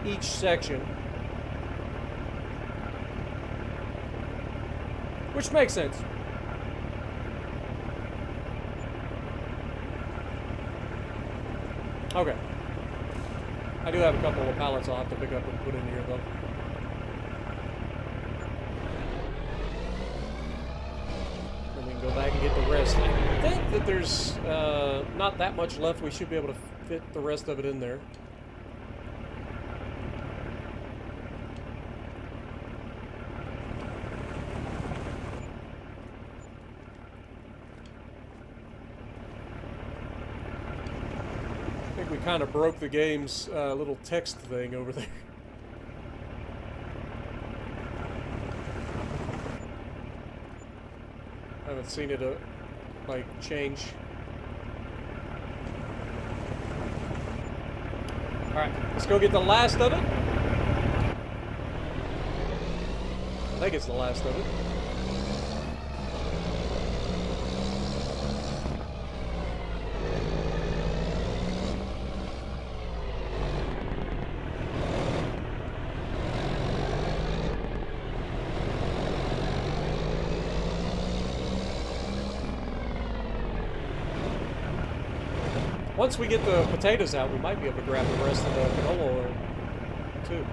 each section. Which makes sense. Okay. I do have a couple of pallets I'll have to pick up and put in here, though. I mean, can go back and get the rest. I think that there's not that much left. We should be able to fit the rest of it in there. I think we kind of broke the game's little text thing over there. I haven't seen it like change. All right, let's go get the last of it. I think it's the last of it. Once we get the potatoes out, we might be able to grab the rest of the canola oil, too.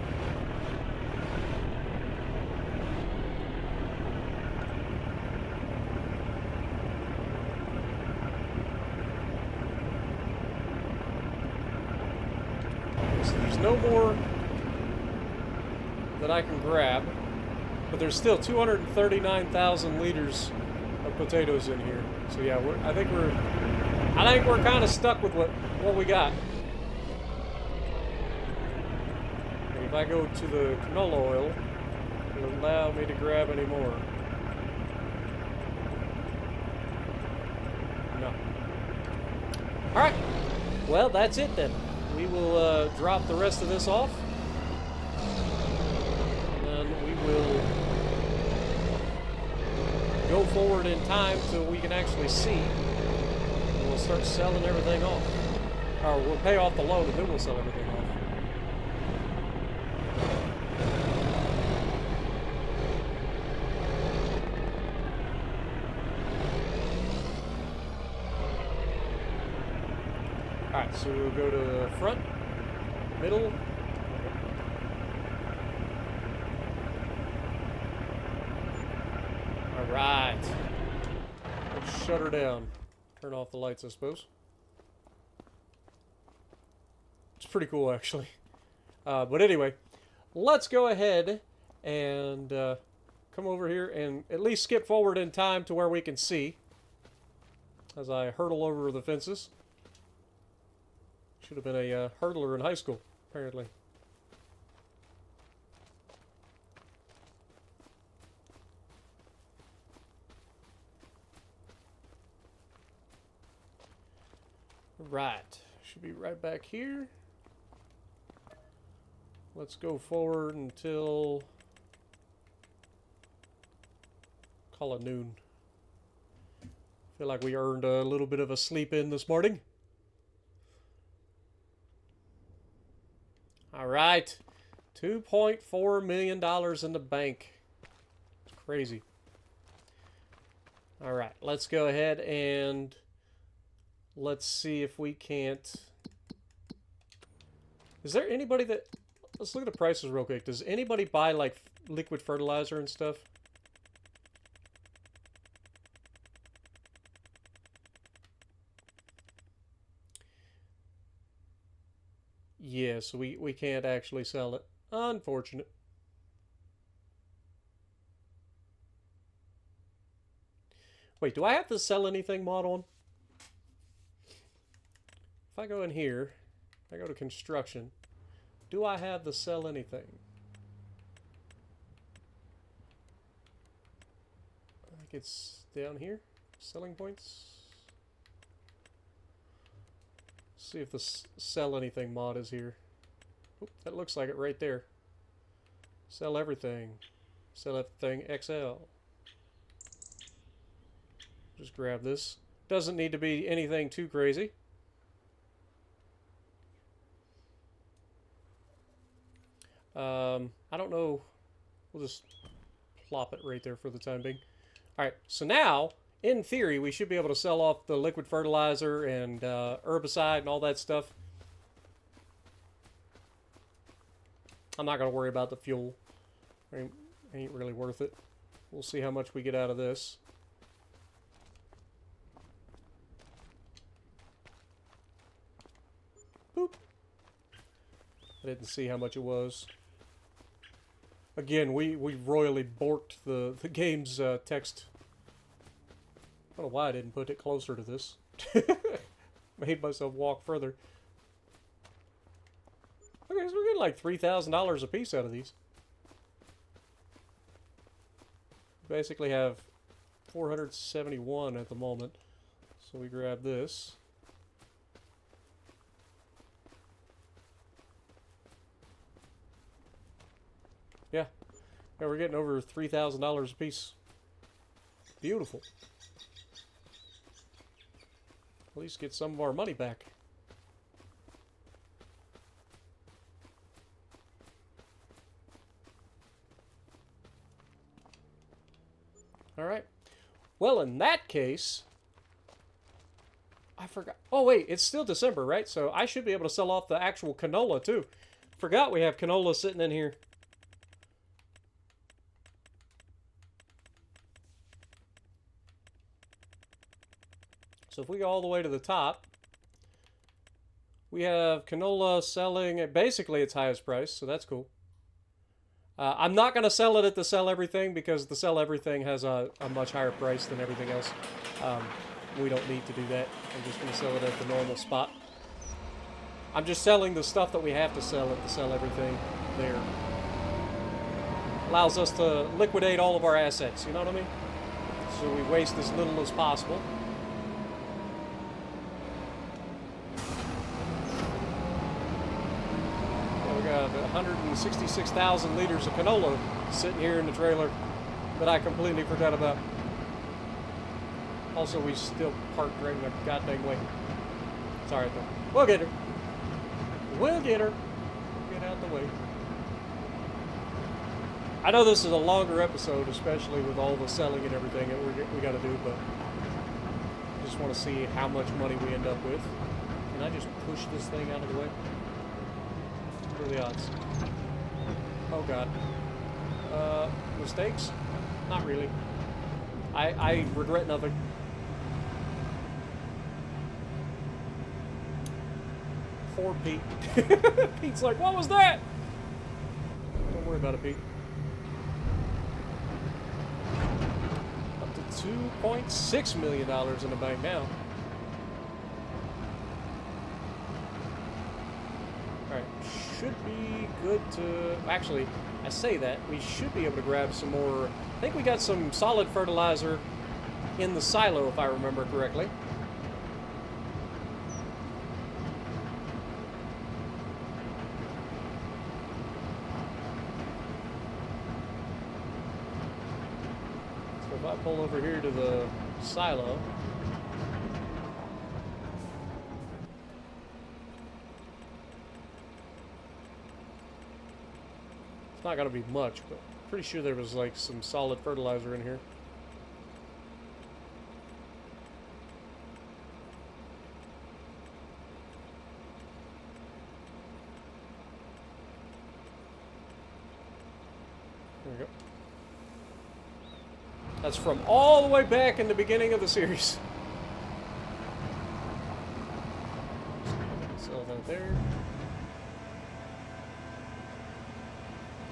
So there's no more that I can grab, but there's still 239,000 liters of potatoes in here. So yeah, I think we're kind of stuck with what we got. And if I go to the canola oil, it'll allow me to grab any more. No. Alright. Well, that's it then. We will drop the rest of this off. And then we will go forward in time till we can actually see. We'll start selling everything off. Or we'll pay off the loan and then we'll sell everything off. Alright, so we'll go to the front, middle. Alright. Let's shut her down. Turn off the lights, I suppose. It's pretty cool, actually. But anyway, let's go ahead and come over here and at least skip forward in time to where we can see as I hurdle over the fences. Should have been a hurdler in high school, apparently. Right, should be right back here. Let's go forward until, call it noon. Feel like we earned a little bit of a sleep in this morning. All right, $2.4 million in the bank. It's crazy. All right, let's go ahead and let's see if we can't. Is there anybody that, let's look at the prices real quick. Does anybody buy like liquid fertilizer and stuff? Yeah, so we can't actually sell it. Unfortunate. Wait, do I have to sell anything mod on? If I go in here, if I go to construction, do I have to sell anything? I think it's down here. Selling points. See if the sell anything mod is here. Oop, that looks like it right there. Sell everything. Sell everything XL. Just grab this. Doesn't need to be anything too crazy. I don't know. We'll just plop it right there for the time being. Alright, so now, in theory, we should be able to sell off the liquid fertilizer and herbicide and all that stuff. I'm not going to worry about the fuel. Ain't really worth it. We'll see how much we get out of this. I didn't see how much it was. Again, we royally borked the game's text. I don't know why I didn't put it closer to this. Made myself walk further. Okay, so we're getting like $3,000 a piece out of these. Basically have 471 at the moment. So we grab this. Yeah, we're getting over $3,000 a piece. Beautiful. At least get some of our money back. All right. Well, in that case, I forgot. Oh, wait, it's still December, right? So I should be able to sell off the actual canola, too. Forgot we have canola sitting in here. So if we go all the way to the top, we have canola selling at basically its highest price, so that's cool. I'm not going to sell it at the sell everything because the sell everything has a much higher price than everything else. We don't need to do that. I'm just going to sell it at the normal spot. I'm just selling the stuff that we have to sell at the sell everything there. Allows us to liquidate all of our assets, you know what I mean? So we waste as little as possible. We got 166,000 liters of canola sitting here in the trailer that I completely forgot about. Also, we still parked right in the goddamn way. It's alright though. We'll get her. We'll get her. Get out the way. I know this is a longer episode, especially with all the selling and everything that we got to do, but I just want to see how much money we end up with. Can I just push this thing out of the way? What are the odds? Oh god. Mistakes? Not really. I regret nothing. Poor Pete. Pete's like, what was that? Don't worry about it, Pete. Up to $2.6 million in the bank now. Alright, should be good to... Actually, I say that. We should be able to grab some more... I think we got some solid fertilizer in the silo, if I remember correctly. So if I pull over here to the silo... It's not going to be much, but pretty sure there was like some solid fertilizer in here. There we go. That's from all the way back in the beginning of the series. Sell that there.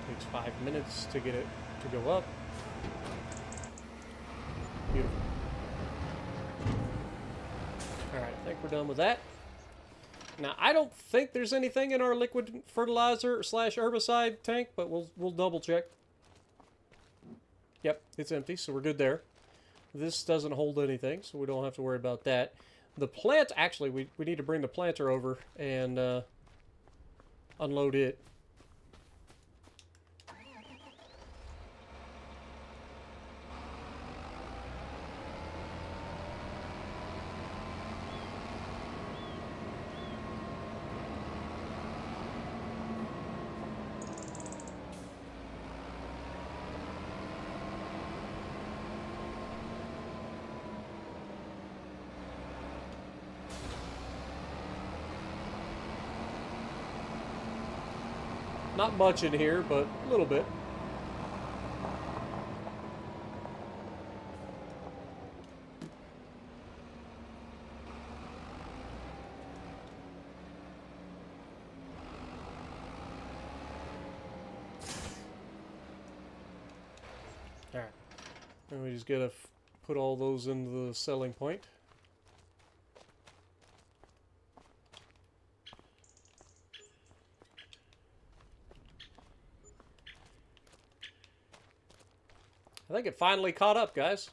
Takes 5 minutes to get it to go up. Beautiful. Alright, I think we're done with that. Now, I don't think there's anything in our liquid fertilizer / herbicide tank, but we'll double check. Yep, it's empty, so we're good there. This doesn't hold anything, so we don't have to worry about that. The plant, actually, we need to bring the planter over and unload it. Not much in here, but a little bit. And we just gotta put all those into the selling point. I think it finally caught up, guys.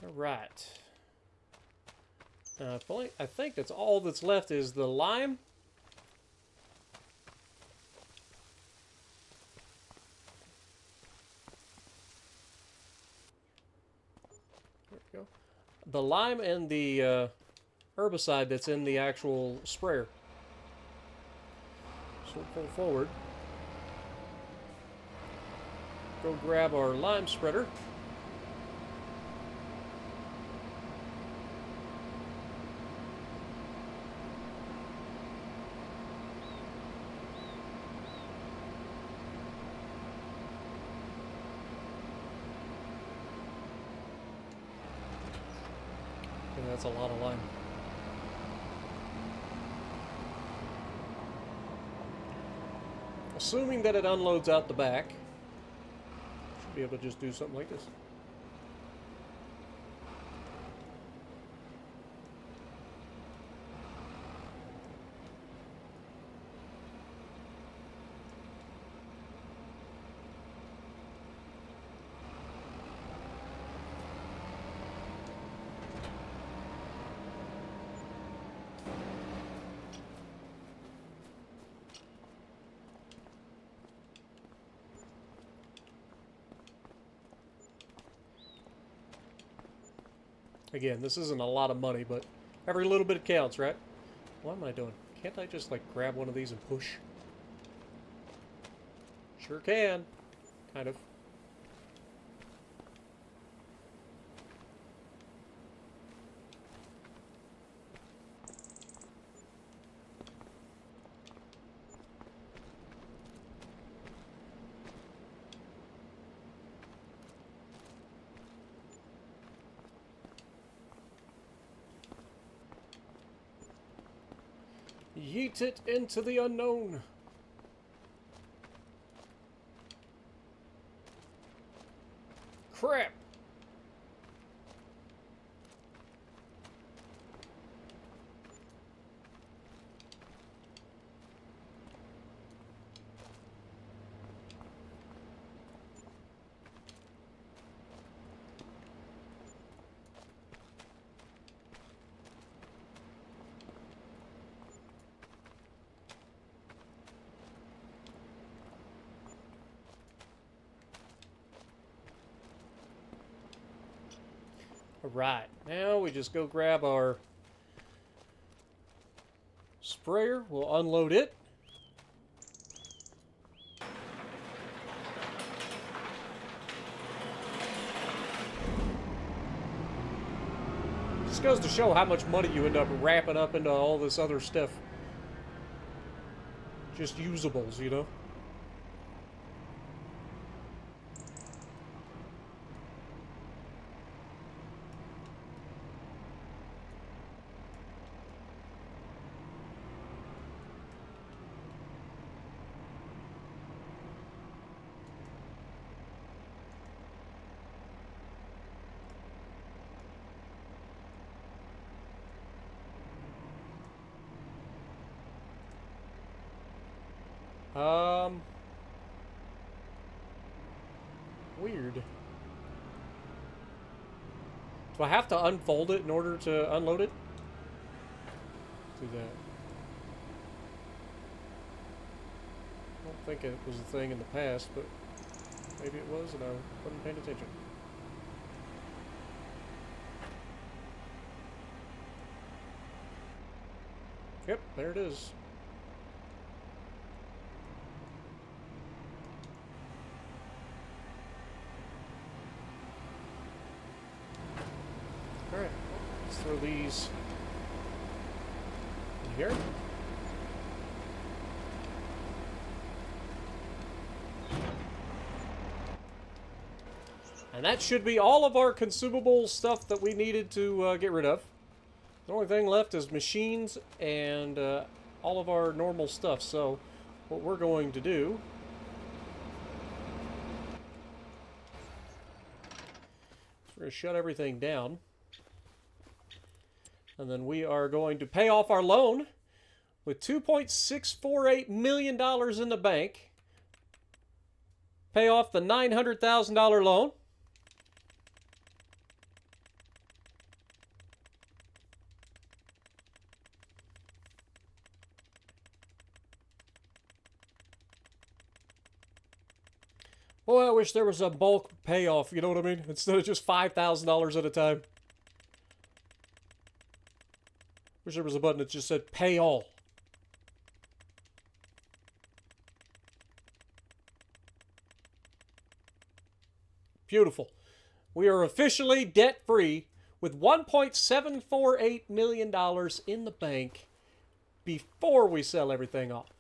All right. I think that's all that's left is the lime. There we go. The lime and the herbicide that's in the actual sprayer. So we'll pull forward. Go grab our lime spreader. And that's a lot of lime. Assuming that it unloads out the back, should be able to just do something like this. Again, this isn't a lot of money, but every little bit counts, right? What am I doing? Can't I just, like, grab one of these and push? Sure can. Kind of. Yeet it into the unknown. Crap. Alright, now we just go grab our sprayer. We'll unload it. Just goes to show how much money you end up wrapping up into all this other stuff. Just usables, you know? Weird. Do I have to unfold it in order to unload it? Do that. I don't think it was a thing in the past, but maybe it was and I wasn't paying attention. Yep, there it is. Alright, let's throw these here. And that should be all of our consumable stuff that we needed to get rid of. The only thing left is machines and all of our normal stuff. So what we're going to do is we're going to shut everything down. And then we are going to pay off our loan with $2.648 million in the bank. Pay off the $900,000 loan. Boy, I wish there was a bulk payoff, you know what I mean? Instead of just $5,000 at a time. Wish there was a button that just said pay all. Beautiful. We are officially debt-free with $1.748 million in the bank before we sell everything off.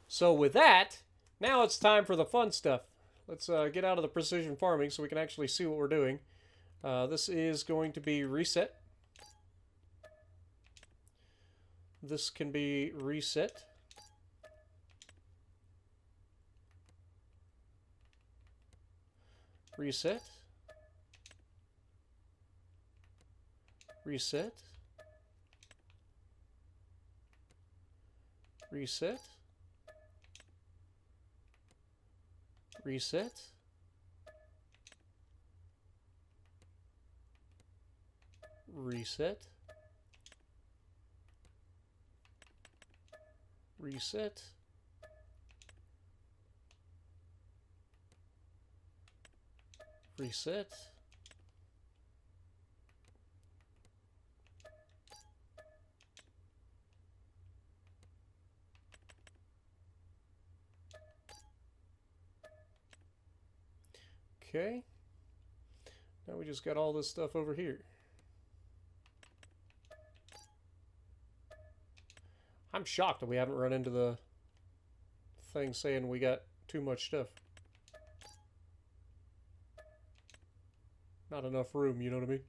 So with that, now it's time for the fun stuff. Let's get out of the precision farming so we can actually see what we're doing. This is going to be reset. This can be reset. Reset. Reset. Reset. Reset. Reset. Reset. Reset. Okay. Now we just got all this stuff over here. I'm shocked that we haven't run into the thing saying we got too much stuff. Not enough room, you know what I mean?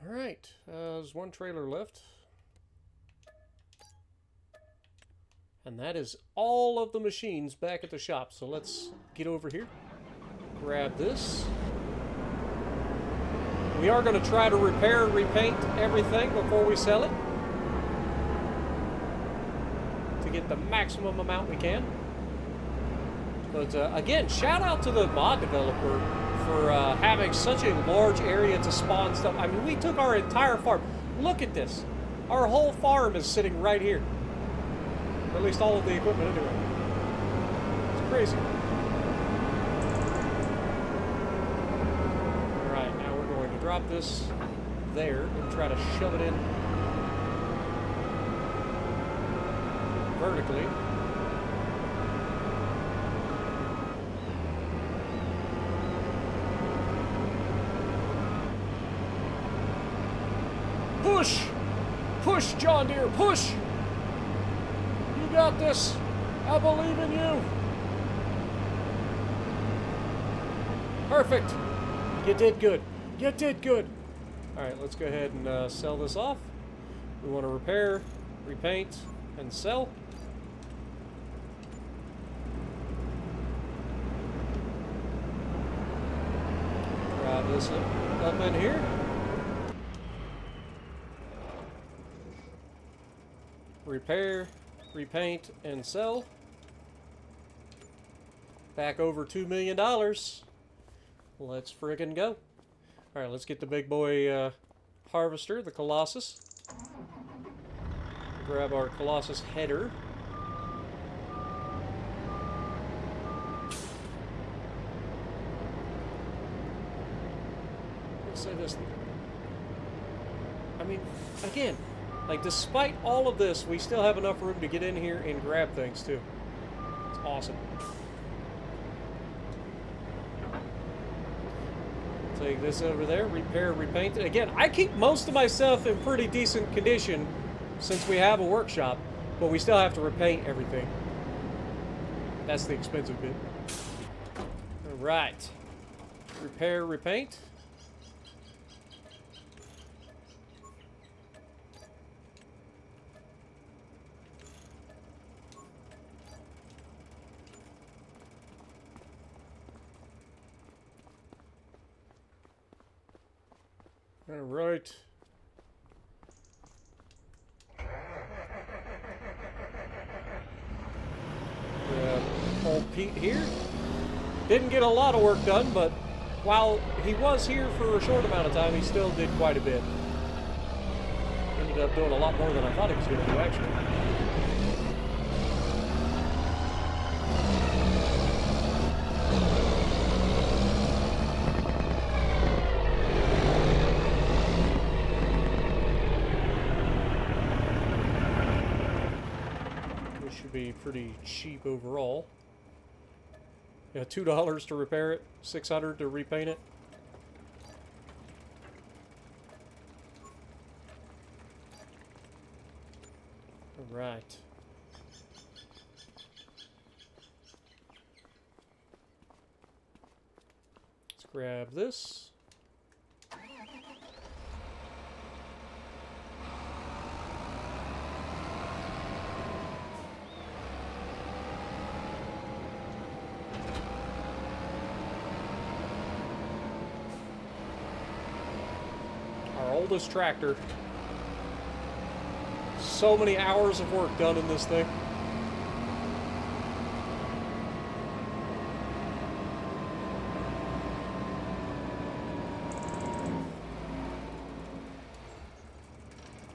All right, there's one trailer left. And that is all of the machines back at the shop. So let's get over here, grab this. We are going to try to repair and repaint everything before we sell it to get the maximum amount we can. But again, shout out to the mod developer for having such a large area to spawn stuff. I mean, we took our entire farm. Look at this. Our whole farm is sitting right here. Or at least all of the equipment anyway. It's crazy. Alright, now we're going to drop this there and try to shove it in vertically. Push! Push, John Deere, push! You got this! I believe in you! Perfect! You did good. You did good! Alright, let's go ahead and sell this off. We want to repair, repaint, and sell. Drive this up in here. Repair, repaint, and sell. Back over $2 million. Let's friggin' go. Alright, let's get the big boy harvester, the Colossus. Grab our Colossus header. Let's say this. I mean, again, Like, despite all of this, we still have enough room to get in here and grab things, too. It's awesome. Take this over there, repair, repaint it. Again, I keep most of my stuff in pretty decent condition since we have a workshop, but we still have to repaint everything. That's the expensive bit. All right. Repair, repaint. All right. Old Pete here. Didn't get a lot of work done, but while he was here for a short amount of time, he still did quite a bit. Ended up doing a lot more than I thought he was going to do, actually. Be pretty cheap overall. Yeah, $2 to repair it, $600 to repaint it. All right. Let's grab this. Oldest tractor. So many hours of work done in this thing.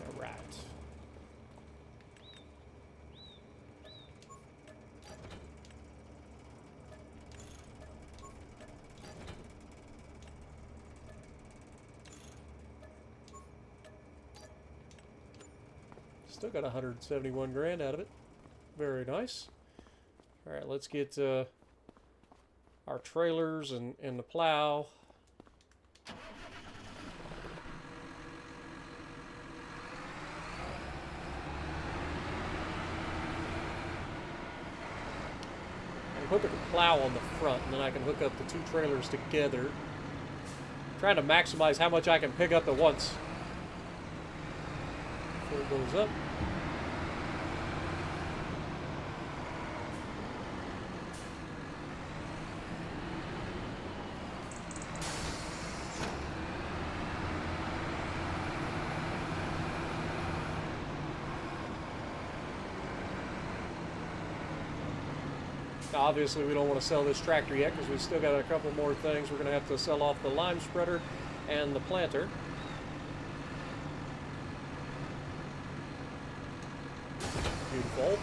All right. Still got 171 grand out of it. Very nice. All right, let's get our trailers and the plow. I can put the plow on the front, and then I can hook up the two trailers together. Trying to maximize how much I can pick up at once. Before it goes up. Obviously, we don't want to sell this tractor yet because we've still got a couple more things. We're going to have to sell off the lime spreader and the planter. Beautiful.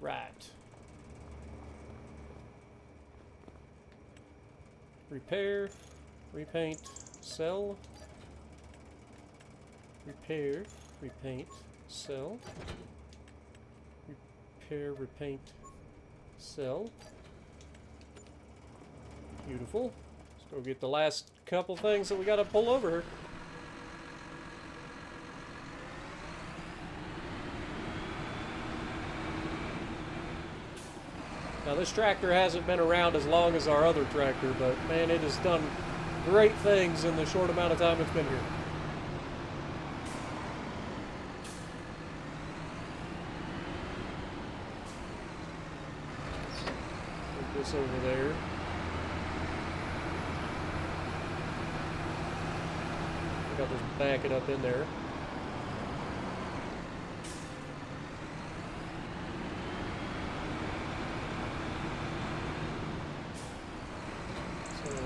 Right. Repair, repaint, sell. Repair, repaint, sell. Repair, repaint, sell. Beautiful. Let's go get the last couple things that we got to pull over here. Now this tractor hasn't been around as long as our other tractor, but man, it has done great things in the short amount of time it's been here. Put this over there. I think I'll just back it up in there.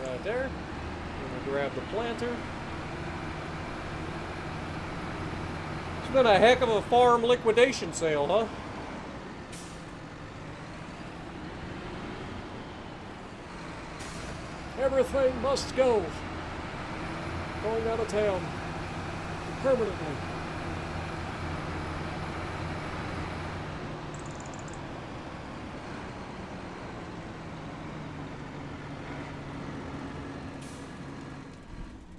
Right there. I'm going to grab the planter. been a heck of a farm liquidation sale, huh? Everything must go. Going out of town. Permanently.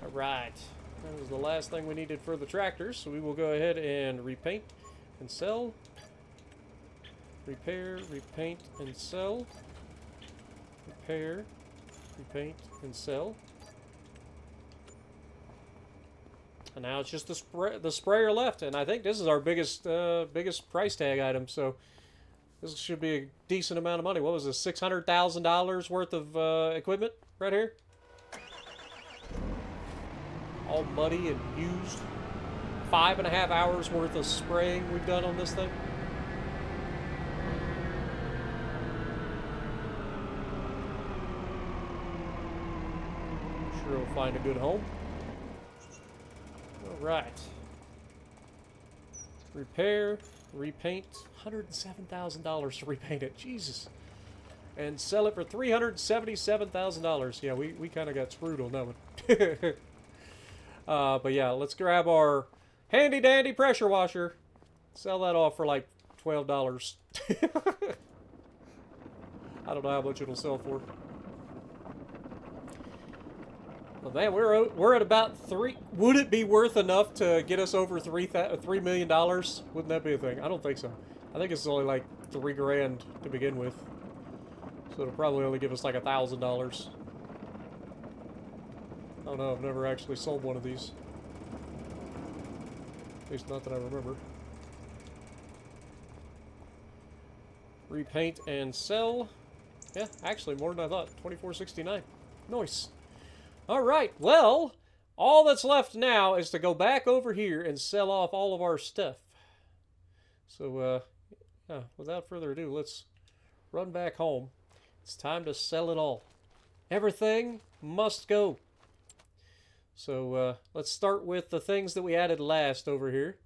Alright. That was the last thing we needed for the tractors, so we will go ahead and repaint and sell. Repair, repaint, and sell. Repair, repaint, and sell. And now it's just the sprayer left, and I think this is our biggest price tag item, so this should be a decent amount of money. What was this, $600,000 worth of equipment right here? All muddy and used. 5.5 hours worth of spraying we've done on this thing. I'm sure we'll find a good home. Alright. Repair, repaint, $107,000 to repaint it. Jesus. And sell it for $377,000. Yeah, we kind of got screwed on that one. But yeah, let's grab our handy dandy pressure washer. Sell that off for like $12. I don't know how much it'll sell for. Well, man, we're at about three. Would it be worth enough to get us over $3 million? Wouldn't that be a thing? I don't think so. I think it's only like $3 grand to begin with. So it'll probably only give us like $1,000. I don't know, I've never actually sold one of these. At least not that I remember. Repaint and sell. Yeah, actually more than I thought. $24.69. Nice. Alright, well, all that's left now is to go back over here and sell off all of our stuff. So, yeah, without further ado, let's run back home. It's time to sell it all. Everything must go. So let's start with the things that we added last over here.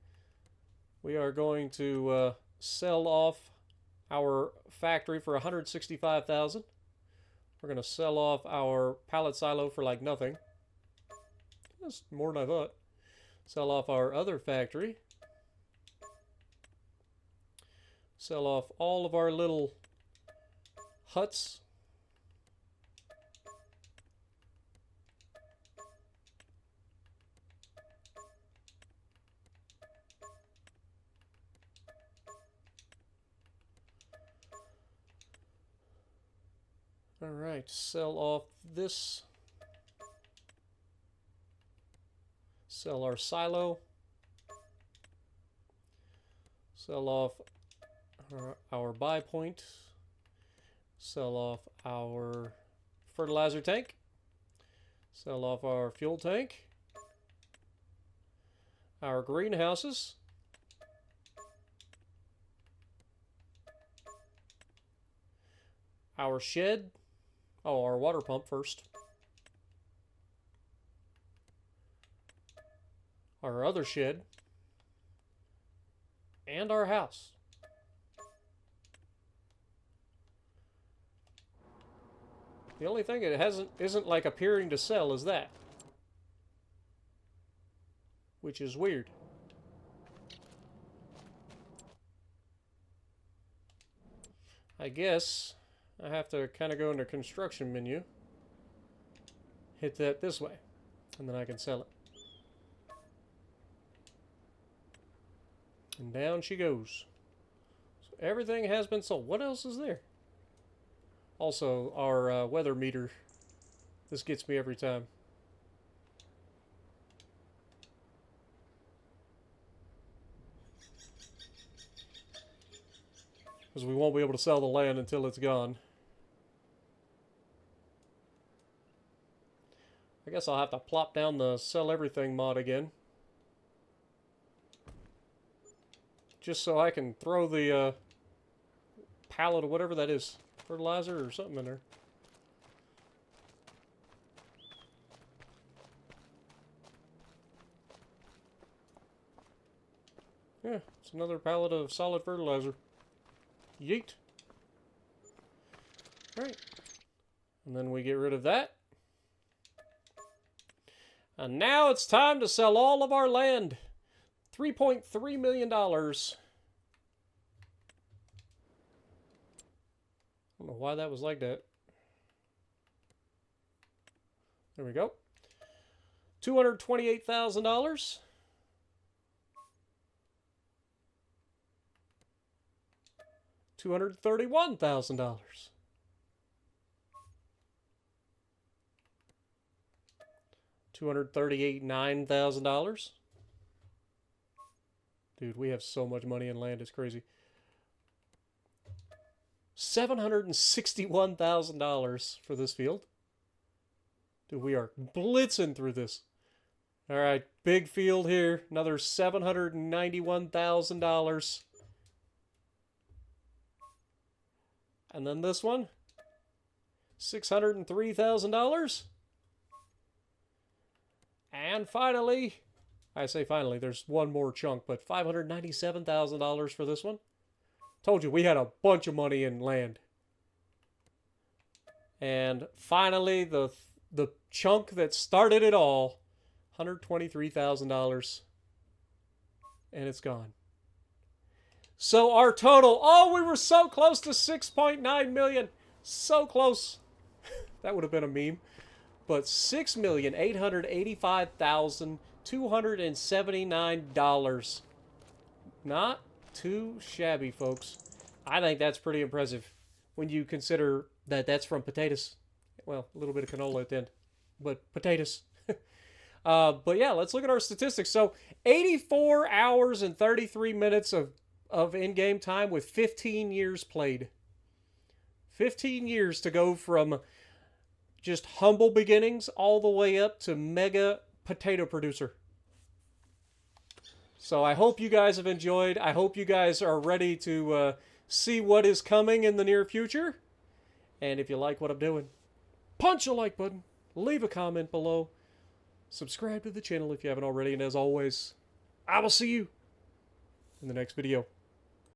We are going to sell off our factory for $165,000. We're going to sell off our pallet silo for like nothing. That's more than I thought. Sell off our other factory. Sell off all of our little huts. Alright, sell off this. Sell our silo. Sell off our buy point. Sell off our fertilizer tank. Sell off our fuel tank. Our greenhouses. Our shed. Oh, our water pump first. Our other shed. And our house. The only thing it isn't like appearing to sell is that. Which is weird. I guess I have to kind of go into construction menu. Hit that this way. And then I can sell it. And down she goes. So everything has been sold. What else is there? Also, our weather meter. This gets me every time. Because we won't be able to sell the land until it's gone. I guess I'll have to plop down the sell everything mod again. Just so I can throw the pallet or whatever that is. Fertilizer or something in there. Yeah, it's another pallet of solid fertilizer. Yeet. Alright. And then we get rid of that. And now it's time to sell all of our land. $3.3 million. I don't know why that was like that. There we go. $228,000. $231,000. $239,000. Dude, we have so much money in land, it's crazy. $761,000 for this field. Dude, we are blitzing through this. All right, big field here. Another $791,000. And then this one, $603,000. And finally, I say finally, there's one more chunk, but $597,000 for this one. Told you, we had a bunch of money in land. And finally, the chunk that started it all, $123,000. And it's gone. So our total, oh, we were so close to $6.9 million. So close. That would have been a meme. But $6,885,279. Not too shabby, folks. I think that's pretty impressive when you consider that that's from potatoes. Well, a little bit of canola at the end, but potatoes. But yeah, let's look at our statistics. So 84 hours and 33 minutes of in-game time with 15 years played. 15 years to go from just humble beginnings all the way up to mega potato producer. So I hope you guys have enjoyed. I hope you guys are ready to see what is coming in the near future. And if you like what I'm doing, punch a like button, leave a comment below, subscribe to the channel if you haven't already, and as always, I will see you in the next video.